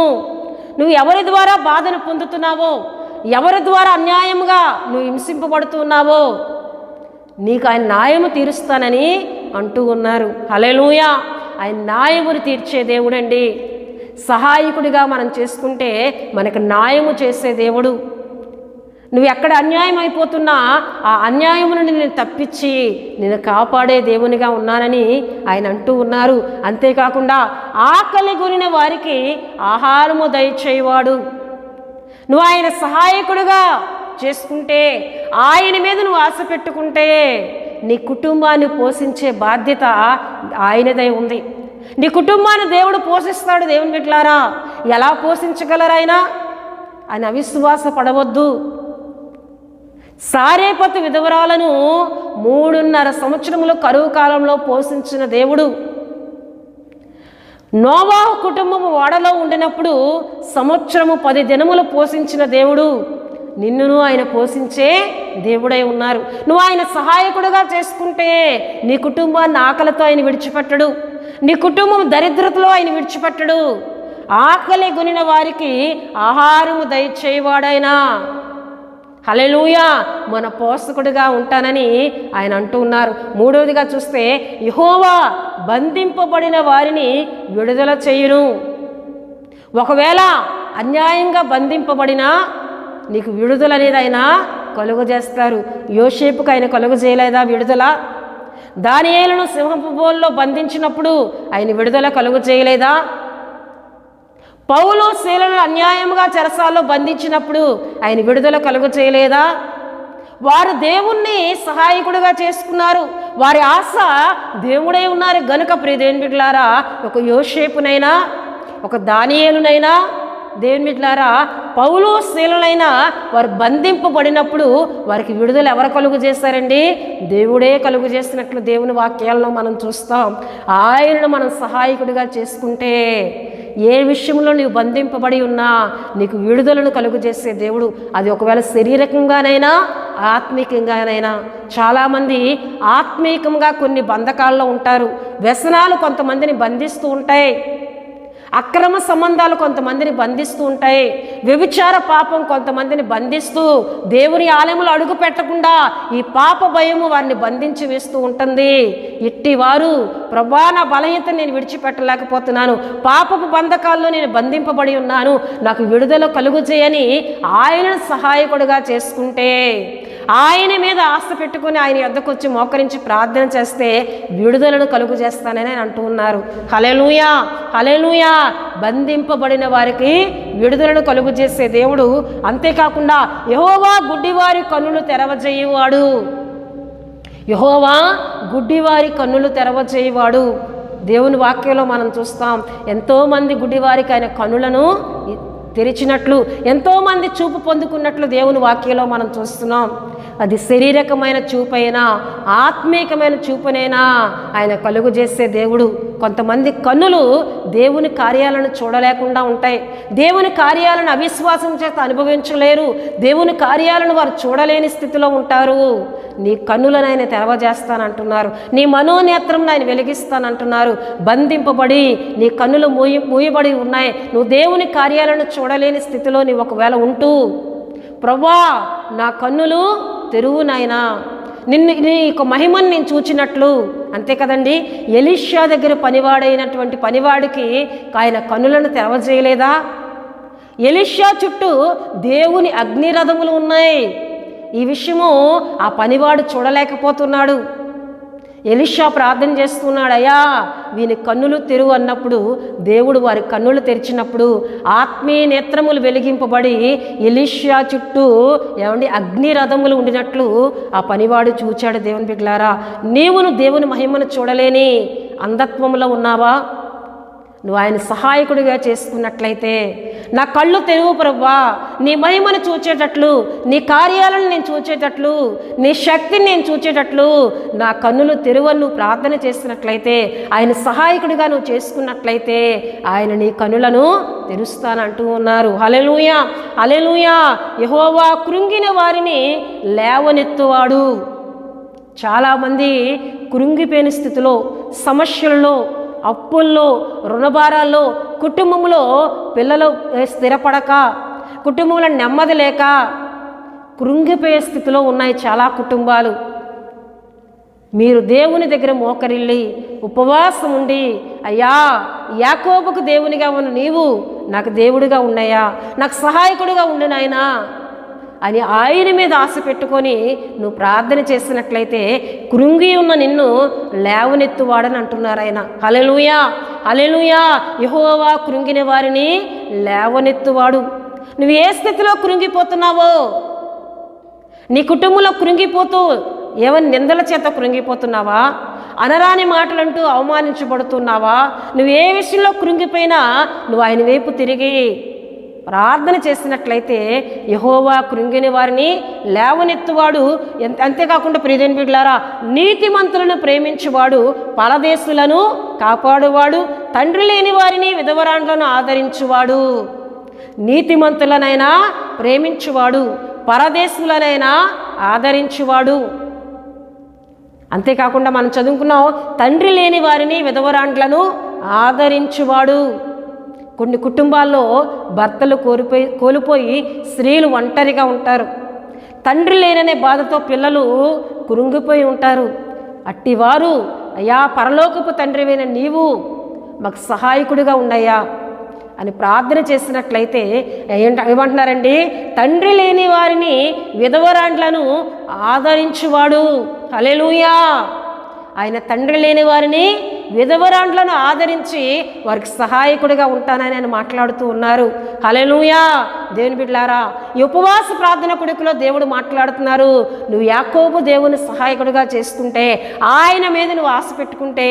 నువ్వు ఎవరి ద్వారా బాధను పొందుతున్నావో, ఎవరి ద్వారా అన్యాయముగా నువ్వు హింసింపబడుతున్నావో నీకు ఆయన న్యాయము తీరుస్తానని అంటూ ఉన్నారు. హల్లెలూయా. ఆయన న్యాయమును తీర్చే దేవుడండి. సహాయకుడిగా మనం చేసుకుంటే మనకు న్యాయము చేసే దేవుడు. నువ్వు ఎక్కడ అన్యాయం అయిపోతున్నా ఆ అన్యాయము నుండి నేను తప్పించి నేను కాపాడే దేవునిగా ఉన్నానని ఆయన అంటూ ఉన్నారు. అంతేకాకుండా ఆకలి కొనిన వారికి ఆహారము దయచేయవాడు. నువ్వు ఆయన సహాయకుడిగా చేసుకుంటే, ఆయన మీద నువ్వు ఆశ పెట్టుకుంటే నీ కుటుంబాన్ని పోషించే బాధ్యత ఆయనదై ఉంది. నీ కుటుంబాన్ని దేవుడు పోషిస్తాడు. దేవుని బిడ్డలారా, ఎలా పోషించగలరు ఆయన అవిశ్వాస పడవద్దు. సారేపతు విధవరాలను 3.5 సంవత్సరములు కరువు కాలంలో పోషించిన దేవుడు. నోవాహు కుటుంబము ఓడలో ఉండినప్పుడు 1 సంవత్సరము 10 దినములు పోషించిన దేవుడు నిన్నును ఆయన పోషించే దేవుడై ఉన్నారు. నువ్వు ఆయన సహాయకుడిగా చేసుకుంటే నీ కుటుంబాన్ని ఆకలితో ఆయన విడిచిపెట్టడు. నీ కుటుంబం దరిద్రతలో ఆయన విడిచిపెట్టడు. ఆకలి కొనిన వారికి ఆహారము దయచేయవాడైనా. హల్లెలూయా, మన పోషకుడిగా ఉంటానని ఆయన అంటూ ఉన్నారు. 3వదిగా చూస్తే యెహోవా బంధింపబడిన వారిని విడుదల చేయును. ఒకవేళ అన్యాయంగా బంధింపబడినా నీకు విడుదల అనేది ఆయన కలుగజేస్తారు. యోసేపుకు ఆయన కలుగజేయలేదా విడుదల? దానియేలును సింహపు బోనులో బంధించినప్పుడు ఆయన విడుదల కలుగజేయలేదా? పౌలు శీలను అన్యాయంగా చెరసాల్లో బంధించినప్పుడు ఆయన విడుదల కలుగజేయలేదా? వారు దేవుణ్ణి సహాయకుడిగా చేసుకున్నారు. వారి ఆశ దేవుడై ఉన్నారు గనుక ప్రియదేవుని బిడ్డలారా, ఒక యోసేపునైనా ఒక దానియేలునైనా దేవుని బిడ్డలారా, పౌలు శీలనైనా వారు బంధింపబడినప్పుడు వారికి విడుదల ఎవరు కలుగు చేశారండి? దేవుడే కలుగు చేసినట్లు దేవుని వాక్యాలను మనం చూస్తాం. ఆయనను మనం సహాయకుడిగా చేసుకుంటే ఏ విషయంలో నీవు బంధింపబడి ఉన్నా నీకు విడుదలను కలుగు చేసే దేవుడు. అది ఒకవేళ శారీరకంగానైనా ఆత్మీకంగానైనా. చాలామంది ఆత్మీకంగా కొన్ని బంధకాల్లో ఉంటారు. వ్యసనాలు కొంతమందిని బంధిస్తూ ఉంటాయి. అక్రమ సంబంధాలు కొంతమందిని బంధిస్తూ ఉంటాయి. వ్యభిచార పాపం కొంతమందిని బంధిస్తూ దేవుని ఆలయంలో అడుగు పెట్టకుండా ఈ పాప భయము వారిని బంధించి వేస్తూ ఉంటుంది. ఇట్టి వారు ప్రభువా, నా బలహీనత నేను విడిచిపెట్టలేకపోతున్నాను, పాపపు బంధకాల్లో నేను బంధింపబడి ఉన్నాను, నాకు విడుదల కలుగు చేయని ఆయనను సహాయకుడిగా చేసుకుంటే, ఆయన మీద ఆశ పెట్టుకుని ఆయన యొద్దకు వచ్చి మోకరించి ప్రార్థన చేస్తే విడుదలను కలుగు చేస్తానని అంటూ ఉన్నారు. హల్లెలూయా, హల్లెలూయా. బంధింపబడిన వారికి విడుదలను కలుగు చేసే దేవుడు. అంతేకాకుండా యెహోవా గుడ్డివారి కన్నులు తెరవజేయువాడు. యెహోవా గుడ్డివారి కన్నులు తెరవజేయువాడు. దేవుని వాక్యంలో మనం చూస్తాం, ఎంతోమంది గుడ్డివారికి ఆయన కన్నులను తెరిచినట్లు, ఎంతోమంది చూపు పొందుకున్నట్లు దేవుని వాక్యంలో మనం చూస్తున్నాం. అది శారీరకమైన చూపైనా ఆత్మీకమైన చూపునైనా ఆయన కలుగు చేసే దేవుడు. కొంతమంది కన్నులు దేవుని కార్యాలను చూడలేకుండా ఉంటాయి. దేవుని కార్యాలను అవిశ్వాసం చేత అనుభవించలేరు. దేవుని కార్యాలను వారు చూడలేని స్థితిలో ఉంటారు. నీ కన్నులను ఆయన తెరవజేస్తానంటున్నారు. నీ మనోనేత్రం ఆయన వెలిగిస్తానంటున్నారు. బంధింపబడి నీ కన్నులు మూయబడి ఉన్నాయి. నువ్వు దేవుని కార్యాలను చూడలేని స్థితిలో నీవు ఒకవేళ ఉంటూ, ప్రభువా నా కన్నులు తెరువు నాయనా, నీ యొక్క మహిమను నేను చూచినట్లు. అంతే కదండి, ఎలీషా దగ్గర పనివాడైనటువంటి పనివాడికి ఆయన కన్నులను తెరవజేయలేదా? ఎలీషా చుట్టూ దేవుని అగ్నిరథములు ఉన్నాయి. ఈ విషయము ఆ పనివాడు చూడలేకపోతున్నాడు. ఎలీషా ప్రార్థన చేస్తున్నాడు, అయ్యా వీని కన్నులు తెరువు అన్నప్పుడు దేవుడు వారి కన్నులు తెరిచినప్పుడు ఆత్మీయ నేత్రములు వెలిగింపబడి ఎలీషా చుట్టూ అగ్నిరథములు ఉండినట్లు ఆ పనివాడు చూచాడు. దేవుని బిడ్డలారా, నీవును దేవుని మహిమను చూడలేని అంధత్వంలో ఉన్నావా? నువ్వు ఆయన సహాయకుడిగా చేసుకున్నట్లయితే, నా కళ్ళు తెరువు ప్రభువా, నీ మహిమను చూచేటట్లు, నీ కార్యాలను నేను చూచేటట్లు, నీ శక్తిని నేను చూచేటట్లు నా కన్నులు తెరువని నువ్వు ప్రార్థన చేసినట్లయితే, ఆయన సహాయకుడిగా నువ్వు చేసుకున్నట్లయితే ఆయన నీ కన్నులను తెరుస్తానంటూ ఉన్నారు. హల్లెలూయా, హల్లెలూయా. యెహోవా కృంగిన వారిని లేవనెత్తువాడు. చాలామంది కృంగిపోయిన స్థితిలో, సమస్యల్లో, అప్పుల్లో, రుణభారాల్లో, కుటుంబంలో పిల్లలు స్థిరపడక, కుటుంబంలో నెమ్మది లేక కృంగిపోయే స్థితిలో ఉన్నాయి చాలా కుటుంబాలు. మీరు దేవుని దగ్గర మోకరిల్లి ఉపవాసం ఉండి అయ్యా యాకోబుకు దేవునిగా ఉన్న నీవు నాకు దేవుడిగా ఉన్నాయా, నాకు సహాయకుడిగా ఉండు నాయనా అని ఆయన మీద ఆశ పెట్టుకొని నువ్వు ప్రార్థన చేసినట్లయితే కృంగి ఉన్న నిన్ను లేవనెత్తువాడని అంటున్నారు ఆయన. హల్లెలూయా, హల్లెలూయా. యెహోవా కృంగిన వారిని లేవనెత్తువాడు. నువ్వు ఏ స్థితిలో కృంగిపోతున్నావో, నీ కుటుంబంలో కృంగిపోతూ ఏమని నిందల చేత కృంగిపోతున్నావా, అనరాని మాటలంటూ అవమానించబడుతున్నావా, నువ్వు ఏ విషయంలో కృంగిపోయినా నువ్వు ఆయన వైపు తిరిగి ప్రార్థన చేసినట్లయితే యెహోవా కృంగిన వారిని లేవనెత్తువాడు. అంతేకాకుండా ప్రియదేని బిడ్డలారా, నీతిమంతులను ప్రేమించువాడు, పరదేశులను కాపాడువాడు, తండ్రి లేని వారిని విధవరాండ్లను ఆదరించువాడు. నీతిమంతులనైనా ప్రేమించువాడు, పరదేశులనైనా ఆదరించువాడు. అంతేకాకుండా మనం చదువుకున్నాం, తండ్రి లేని వారిని విధవరాండ్లను ఆదరించువాడు. కొన్ని కుటుంబాల్లో భర్తలు కోల్పోయి స్త్రీలు ఒంటరిగా ఉంటారు. తండ్రి లేననే బాధతో పిల్లలు కృంగిపోయి ఉంటారు. అట్టివారు అయ్యా పరలోకపు తండ్రివైన నీవు మాకు సహాయకుడిగా ఉన్నాయా అని ప్రార్థన చేసినట్లయితే ఏమంటున్నారండి, తండ్రి లేని వారిని విధవరాండ్లను ఆదరించువాడు. హల్లెలూయా. ఆయన తండ్రి లేని వారిని విధవరాండ్లను ఆదరించి వారికి సహాయకుడిగా ఉంటానని ఆయన మాట్లాడుతూ ఉన్నారు. హల్లెలూయా. దేవుని బిడ్డలారా, ఈ ఉపవాస ప్రార్థన కొడుకులో దేవుడు మాట్లాడుతున్నారు, నువ్వు యాకోబు దేవుని సహాయకుడిగా చేసుకుంటే, ఆయన మీద నువ్వు ఆశ పెట్టుకుంటే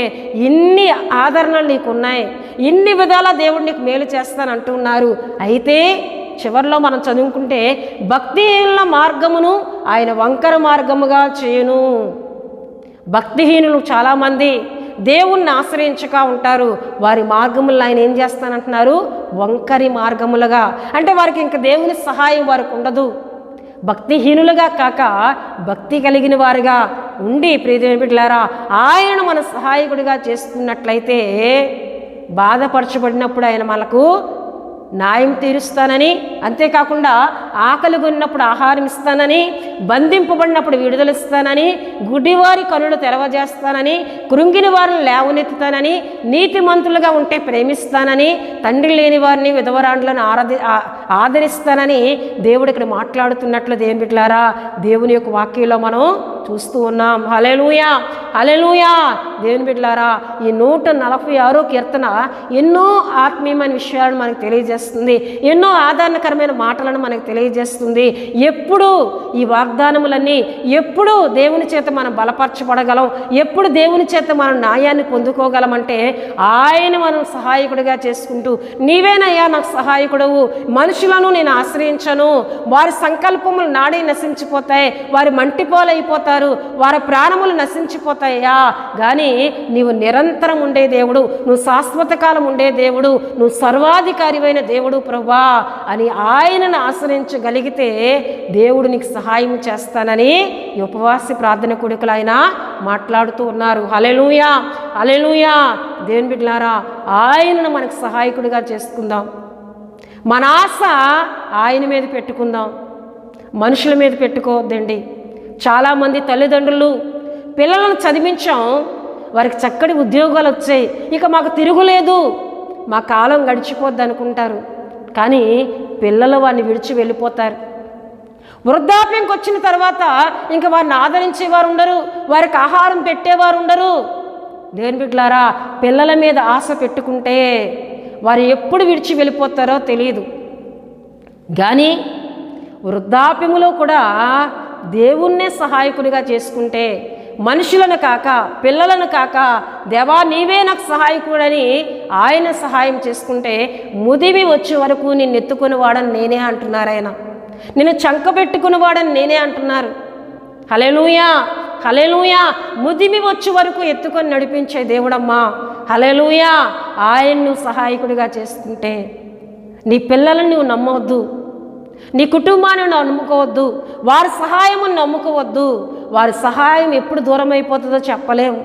ఇన్ని ఆదరణలు నీకు ఉన్నాయి, ఇన్ని విధాల దేవుడు నీకు మేలు చేస్తానంటున్నారు. అయితే చివరిలో మనం చదువుకుంటే భక్తిహీనుల మార్గమును ఆయన వంకర మార్గముగా చేయను. భక్తిహీనులు చాలామంది దేవుణ్ణి ఆశ్రయించక ఉంటారు. వారి మార్గములను ఆయన ఏం చేస్తానంటున్నారు, వంకరి మార్గములుగా. అంటే వారికి ఇంక దేవుని సహాయం వారికి ఉండదు. భక్తిహీనులుగా కాక భక్తి కలిగిన వారుగా ఉండి ప్రియదేవుని బిడ్డలారా, ఆయనను మన సహాయకుడిగా చేసుకున్నట్లయితే బాధపరచబడినప్పుడు ఆయన మనకు న్యాయం తీరుస్తానని, అంతేకాకుండా ఆకలి కొన్నప్పుడు ఆహారం ఇస్తానని, బంధింపబడినప్పుడు విడుదలిస్తానని, గుడ్డివారి కనులు తెరవజేస్తానని, కృంగిన వారిని లేవనెత్తుతానని, నీతిమంతులుగా ఉంటే ప్రేమిస్తానని, తండ్రి లేని వారిని విధవరాండ్లను ఆదరిస్తానని దేవుడు ఇక్కడ మాట్లాడుతున్నట్లు దేవుని బిడ్డలారా దేవుని యొక్క వాక్యంలో మనం చూస్తూ ఉన్నాం. హల్లెలూయా, హల్లెలూయా. దేవుని బిడ్డలారా, ఈ 146వ కీర్తన ఎన్నో ఆత్మీయమైన విషయాలను మనకు తెలియజేస్తుంది, ఎన్నో ఆదరణకరమైన మాటలను మనకు తెలియజేస్తుంది. ఎప్పుడు ఈ వాగ్దానములన్నీ, ఎప్పుడు దేవుని చేత మనం బలపరచబడగలం, ఎప్పుడు దేవుని చేత మనం న్యాయాన్ని పొందుకోగలమంటే ఆయన మనం సహాయకుడిగా చేసుకుంటూ, నీవేనయ్యా నాకు సహాయకుడవు, మనుషులను నేను ఆశ్రయించను, వారి సంకల్పములు నాడే నశించిపోతాయి, వారి మంటిపోలైపోతారు, వారి ప్రాణములు నశించిపోతాయా, కానీ నీవు నిరంతరం ఉండే దేవుడు, నువ్వు శాశ్వత కాలం ఉండే దేవుడు, నువ్వు సర్వాధికారివైన దేవుడు ప్రభువా అని ఆయనను ఆశ్రయించగలిగితే దేవుడు నీకు సహాయం చేస్తానని ఈ ఉపవాసి ప్రార్థన కొడుకులు ఆయన మాట్లాడుతూ ఉన్నారు. హల్లెలూయా, హల్లెలూయా. దేవుని బిడ్డలారా, ఆయనను మనకు సహాయకుడిగా చేసుకుందాం. మన ఆశ ఆయన మీద పెట్టుకుందాం, మనుషుల మీద పెట్టుకోవద్దండి. చాలామంది తల్లిదండ్రులు పిల్లలను చదివించాం, వారికి చక్కటి ఉద్యోగాలు వచ్చాయి, ఇక మాకు తిరుగులేదు, మా కాలం గడిచిపోద్ది అనుకుంటారు. కానీ పిల్లలు వారిని విడిచి వెళ్ళిపోతారు. వృద్ధాప్యంకి వచ్చిన తర్వాత ఇంకా వారిని ఆదరించేవారు ఉండరు, వారికి ఆహారం పెట్టేవారు ఉండరు. దేవుని బిడ్డలారా, పిల్లల మీద ఆశ పెట్టుకుంటే వారు ఎప్పుడు విడిచి వెళ్ళిపోతారో తెలియదు. కానీ వృద్ధాప్యములో కూడా దేవుణ్ణే సహాయకుడిగా చేసుకుంటే, మనుషులను కాక పిల్లలను కాక దేవా నీవే నాకు సహాయకుడని ఆయన సహాయం చేసుకుంటే ముదివి వచ్చే వరకు నిన్ను ఎత్తుకుని వాడని నేనే అంటున్నారు. ఆయన నిన్ను చంక పెట్టుకుని వాడని నేనే అంటున్నారు. హల్లెలూయా, హల్లెలూయా. ముదిమి వచ్చే వరకు ఎత్తుకొని నడిపించే దేవుడమ్మా. హల్లెలూయా. ఆయన్ను సహాయకుడిగా చేసుకుంటే నీ పిల్లలను నువ్వు నమ్మవద్దు, నీ కుటుంబాన్ని నమ్ముకోవద్దు, వారి సహాయమును నమ్ముకోవద్దు. వారి సహాయం ఎప్పుడు దూరం అయిపోతుందో చెప్పలేము.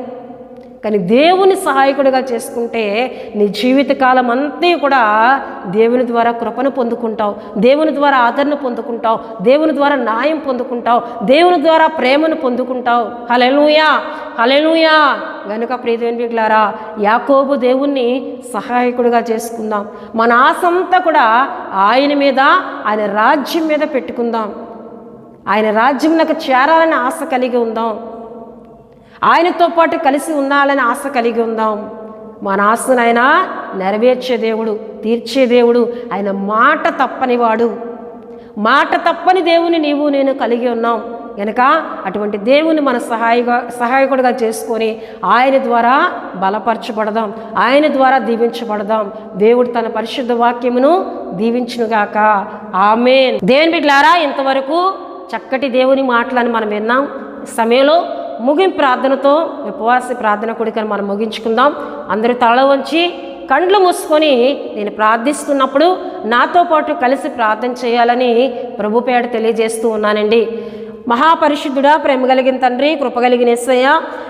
కానీ దేవుని సహాయకుడిగా చేసుకుంటే నీ జీవితకాలం అంతా కూడా దేవుని ద్వారా కృపను పొందుకుంటావు, దేవుని ద్వారా ఆదరణ పొందుకుంటావు, దేవుని ద్వారా న్యాయం పొందుకుంటావు, దేవుని ద్వారా ప్రేమను పొందుకుంటావు. హల్లెలూయా, హల్లెలూయా. గనుక ప్రియ దేవుని బిడ్డలారా, యాకోబు దేవుణ్ణి సహాయకుడిగా చేసుకుందాం. మన ఆశంతా కూడా ఆయన మీద, ఆయన రాజ్యం మీద పెట్టుకుందాం. ఆయన రాజ్యంలోకి చేరాలని ఆశ కలిగి ఉందాం. ఆయనతో పాటు కలిసి ఉండాలని ఆశ కలిగి ఉందాం. మన ఆశను ఆయన నెరవేర్చే దేవుడు, తీర్చే దేవుడు. ఆయన మాట తప్పనివాడు. మాట తప్పని దేవుని నీవు నేను కలిగి ఉన్నాం కనుక అటువంటి దేవుని మన సహాయకుడిగా చేసుకొని ఆయన ద్వారా బలపరచబడదాం, ఆయన ద్వారా దీవించబడదాం. దేవుడు తన పరిశుద్ధ వాక్యమును దీవించునుగాక. ఆమేన్. దేవుని బిడ్డలారా, ఇంతవరకు చక్కటి దేవుని మాటలను మనం విన్నాం. సమయంలో ముగింపు ప్రార్థనతో ఉపవాస ప్రార్థన కూడికను మనం ముగించుకుందాం. అందరూ తల వంచి కండ్లు మూసుకొని నేను ప్రార్థిస్తున్నప్పుడు నాతో పాటు కలిసి ప్రార్థన చేయాలని ప్రభు పేడ తెలియజేస్తూ ఉన్నానండి. మహాపరిశుద్ధుడా, ప్రేమ కలిగిన తండ్రి, కృపగలిగిన యేసయ్య,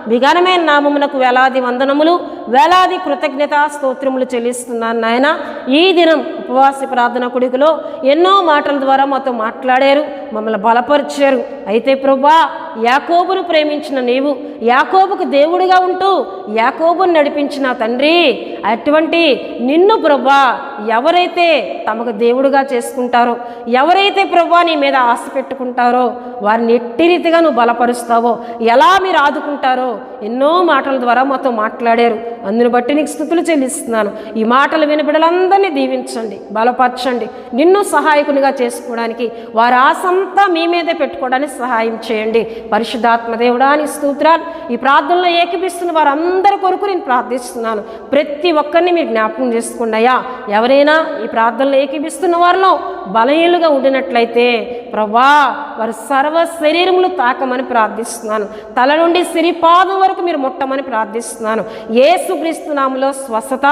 మీ ఘనమైన నామమునకు వేలాది వందనములు, వేలాది కృతజ్ఞత స్తోత్రములు చెల్లిస్తున్నాను నాయన. ఈ దినం ఉపవాస ప్రార్థన కూడికలో ఎన్నో మాటల ద్వారా మాతో మాట్లాడారు, మమ్మల్ని బలపరిచారు. అయితే ప్రభువా, యాకోబును ప్రేమించిన నీవు, యాకోబుకు దేవుడిగా ఉంటూ యాకోబును నడిపించిన తండ్రి, అటువంటి నిన్ను ప్రభువా ఎవరైతే తమకు దేవుడిగా చేసుకుంటారో, ఎవరైతే ప్రభువా నీ మీద ఆశ పెట్టుకుంటారో వారిని ఎట్టి రీతిగా నువ్వు బలపరుస్తావో, ఎలా మీరు ఆదుకుంటారో ఎన్నో మాటల ద్వారా మాతో మాట్లాడారు. అందుని బట్టి నీకు స్తుతులు చెల్లిస్తున్నాను. ఈ మాటలు విని బిడ్డలందరినీ దీవించండి, బలపరచండి. నిన్ను సహాయకునిగా చేసుకోవడానికి, వారి ఆశంతా మీ మీదే పెట్టుకోవడానికి సహాయం చేయండి. పరిశుద్ధాత్మ దేవుడా నీ స్తోత్రాలు. ఈ ప్రార్థనలో ఏకీపిస్తున్న వారందరి కొరకు నేను ప్రార్థిస్తున్నాను. ప్రతి ఒక్కరిని మీరు జ్ఞాపకం చేసుకోండి అయ్యా. ఎవరైనా ఈ ప్రార్థనలో ఏకీపిస్తున్న వారిలో బలహీనులుగా ఉండినట్లయితే ప్రభువా, వారి సర్వ శరీరములు తాకమని ప్రార్థిస్తున్నాను. తల నుండి సిరిపాదం వరకు మీరు ముట్టమని ప్రార్థిస్తున్నాను. యేసుక్రీస్తు నామములో స్వస్థత,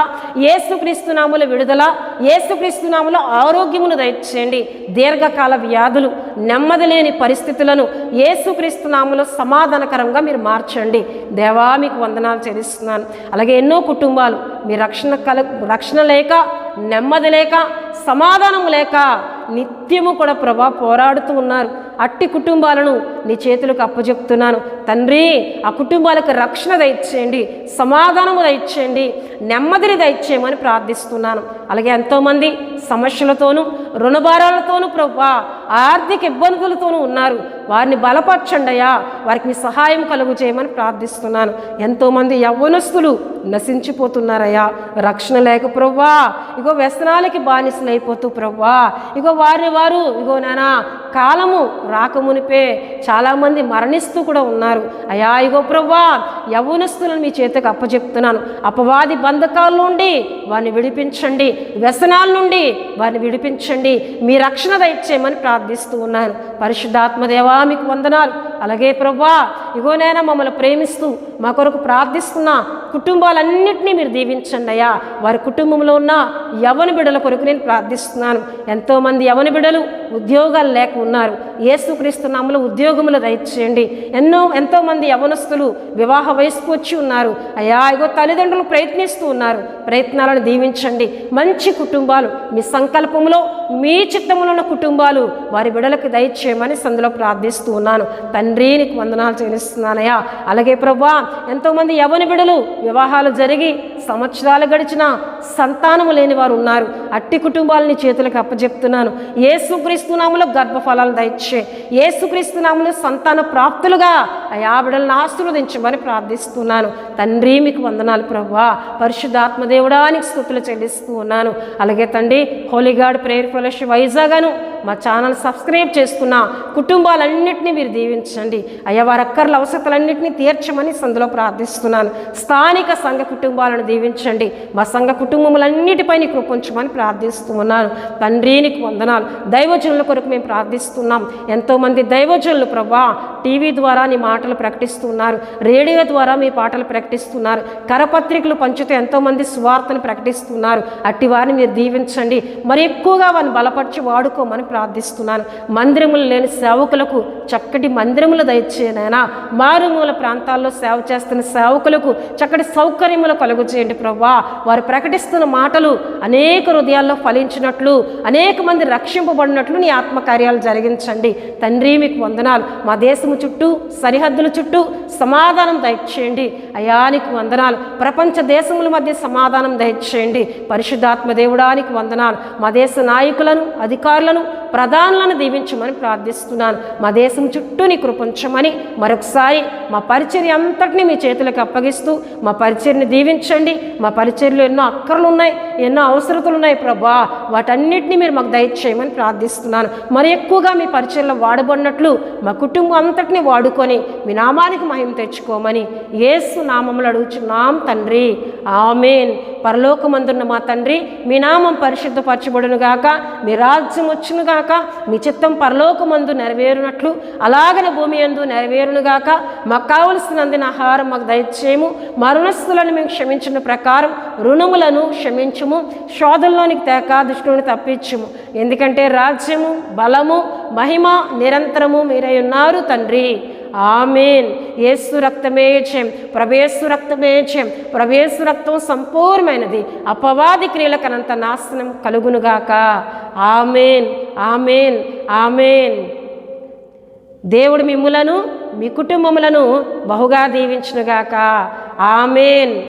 యేసుక్రీస్తు నామములో విడుదల, యేసుక్రీస్తు నామములో ఆరోగ్యమును దయచేయండి. దీర్ఘకాల వ్యాధులు, నెమ్మది లేని పరిస్థితులను యేసుక్రీస్తు నామములో సమాధానకరంగా మీరు మార్చండి. దేవా, మీకు వందనాలు చెల్లిస్తున్నాను. అలాగే ఎన్నో కుటుంబాలు మీ రక్షణ లేక, నెమ్మది లేక, సమాధానం లేక నిత్యము కూడా ప్రభా పోరాడుతూ ఉన్నారు. అట్టి కుటుంబాలను నీ చేతులకు అప్పచెప్తున్నాను తండ్రి. ఆ కుటుంబాలకు రక్షణ దయచేయండి, సమాధానము దయచేయండి, నెమ్మదిని దయచేయమని ప్రార్థిస్తున్నాను. అలాగే ఎంతోమంది సమస్యలతోనూ, రుణభారాలతోనూ ప్రభా ఆర్థిక ఇబ్బందులతోనూ ఉన్నారు. వారిని బలపరచండి అయ్యా. వారికి మీ సహాయం కలుగు చేయమని ప్రార్థిస్తున్నాను. ఎంతోమంది యవ్వనస్తులు నశించిపోతున్నారయ్యా, రక్షణ లేక ప్రభా ఇగో వ్యసనాలకి బానిసలైపోతూ ప్రభా ఇగో వారు ఇగో నానా కాలము రాకమునిపే చాలామంది మరణిస్తూ కూడా ఉన్నారు అయ్యా. ఇగో ప్రభా యవ్వనస్తులను మీ చేతికి అప్పచెప్తున్నాను. అపవాది బంధకాల నుండి వారిని విడిపించండి, వ్యసనాల నుండి వారిని విడిపించండి, మీ రక్షణ దయచేయమని ప్రార్థిస్తూ ఉన్నాను. పరిశుద్ధాత్మదేవా మీకు వందనాలు. అలాగే ప్రభా ఇగోనైనా మమ్మల్ని ప్రేమిస్తూ మా కొరకు ప్రార్థిస్తున్న కుటుంబాలన్నింటినీ మీరు దీవించండి అయ్యా. వారి కుటుంబంలో ఉన్న యవ్వన బిడ్డల కొరకు నేను ప్రార్థిస్తున్నాను. ఎంతోమంది యవ్వన బిడ్డలు ఉద్యోగాలు లేక ఉన్నారు. యేసుక్రీస్తు నామములో ఉద్యోగములు దయచేయండి. ఎంతోమంది యవ్వనస్తులు వివాహ వయసుకు వచ్చి ఉన్నారు అయ్యా. ఇగో తల్లిదండ్రులు ప్రయత్నిస్తూ ఉన్నారు, ప్రయత్నాలను దీవించండి. మంచి కుటుంబాలు మీ సంకల్పంలో, మీ చిత్తములో ఉన్న కుటుంబాలు వారి బిడ్డలకు దయచేయమని సందులో ప్రార్థిస్తూ ఉన్నాను తండ్రి. నీకు వందనాలు చెల్లిస్తున్నానయ్యా. అలాగే ప్రభా ఎంతోమంది యవ్వన బిడ్డలు వివాహాలు జరిగి సంవత్సరాలు గడిచిన సంతానము లేని వారు ఉన్నారు. అట్టి కుటుంబాలని చేతులకు అప్పచెప్తున్నాను. యేసుక్రీస్తు నామములో గర్భఫలాలు దయచే, యేసుక్రీస్తు నామములో సంతాన ప్రాప్తులుగా అయా బిడ్డలను ఆశీర్వదించమని ప్రార్థిస్తున్నాను తండ్రి. మీకు వందనాలు ప్రభా. పరిశుద్ధాత్మదేవుడా నీకు స్తుతులు చెల్లిస్తూ ఉన్నాను. అలాగే తండ్రి హోలీ గాడ్ ప్రేయర్ ఫెలోషిప్ వైజాగ్ను మా ఛానల్ సబ్స్క్రైబ్ చేసుకున్న కుటుంబాలన్నింటినీ మీరు దీవించండి అయ్యా. వారి అక్కర్ల అవసరతలన్నింటినీ తీర్చమని సందులో ప్రార్థిస్తున్నాను. స్థానిక సంఘ కుటుంబాలను దీవించండి. మా సంఘ కుటుంబములన్నిటిపై నీ కృప ఉంచమని ప్రార్థిస్తూ ఉన్నాను తండ్రి. నీకు వందనాలు. దైవజనుల కొరకు మేము ప్రార్థిస్తున్నాం. ఎంతోమంది దైవజనులు ప్రభా టీవీ ద్వారా నీ మాటలు ప్రకటిస్తున్నారు, రేడియో ద్వారా మీ పాటలు ప్రకటిస్తున్నారు, కరపత్రికలు పంచుతూ ఎంతోమంది సువార్తను ప్రకటిస్తున్నారు. అట్టి వారిని మీరు దీవించండి. మరి ఎక్కువగా వారిని బలపరిచి వాడుకోమని ప్రార్థిస్తున్నాను. మందిరములు లేని సేవకులకు చక్కటి మందిరములు దయచేయనైనా, మారుమూల ప్రాంతాల్లో సేవ చేస్తున్న సేవకులకు చక్కటి సౌకర్యములు కలుగు చేయండి ప్రభువా. వారు ప్రకటిస్తున్న మాటలు అనేక హృదయాల్లో ఫలించినట్లు, అనేక మంది రక్షింపబడినట్లు నీ ఆత్మకార్యాలు జరిగించండి తండ్రి. మీకు వందనాలు. మా దేశము చుట్టూ, సరిహద్దుల చుట్టూ సమాధానం దయచేయండి అయ్యా. నీకు వందనాలు. ప్రపంచ దేశముల మధ్య సమాధానం దయచేయండి పరిశుద్ధాత్మ దేవుడానికి వందనాలు. మా దేశ నాయకులను, అధికారులను, ప్రధానులను దీవించమని ప్రార్థిస్తున్నాను. మా దేశం చుట్టూ నీ కృపించమని మరొకసారి మా పరిచర్య అంతటినీ మీ చేతులకు అప్పగిస్తూ మా పరిచర్ని దీవించండి. మా పరిచర్యలో ఎన్నో అక్కర్లు ఉన్నాయి, ఎన్నో అవసరతలు ఉన్నాయి ప్రభా. వాటన్నిటినీ మీరు మాకు దయచేయమని ప్రార్థిస్తున్నాను. మరి ఎక్కువగా మీ పరిచర్లో వాడబడినట్లు మా కుటుంబం అంతటినీ వాడుకొని మీ నామానికి మహిమ తెచ్చుకోమని యేసు నామములో అడుగుచున్నాం తండ్రి. ఆమేన్. పరలోకమందున్న మా తండ్రి, మీ నామం పరిశుద్ధపరచబడునుగాక, మీ రాజ్యం వచ్చునుగాక, మీ చిత్తం పరలోకమందు నెరవేరునట్లు అలాగనే భూమి యందు నెరవేరునుగాక. మాకు కావలసినందున ఆహారం మాకు దయచేయము. మా రుణస్థులను మేము క్షమించిన ప్రకారం రుణములను క్షమించుము. శోధంలోనికి తేక దుష్టుని తప్పించుము. ఎందుకంటే రాజ్యము, బలము, మహిమ నిరంతరము మీరై ఉన్నారు తండ్రి. ఆమేన్. యేసు రక్తమే జయం, ప్రభేసు రక్తమే జయం. ప్రభేసు రక్తం సంపూర్ణమైనది. అపవాది క్రియలకనంత నాశనం కలుగునుగాక. ఆమేన్, ఆమేన్, ఆమేన్. దేవుడు మిమ్ములను, మీ కుటుంబములను బహుగా దీవించునుగాక. ఆమేన్.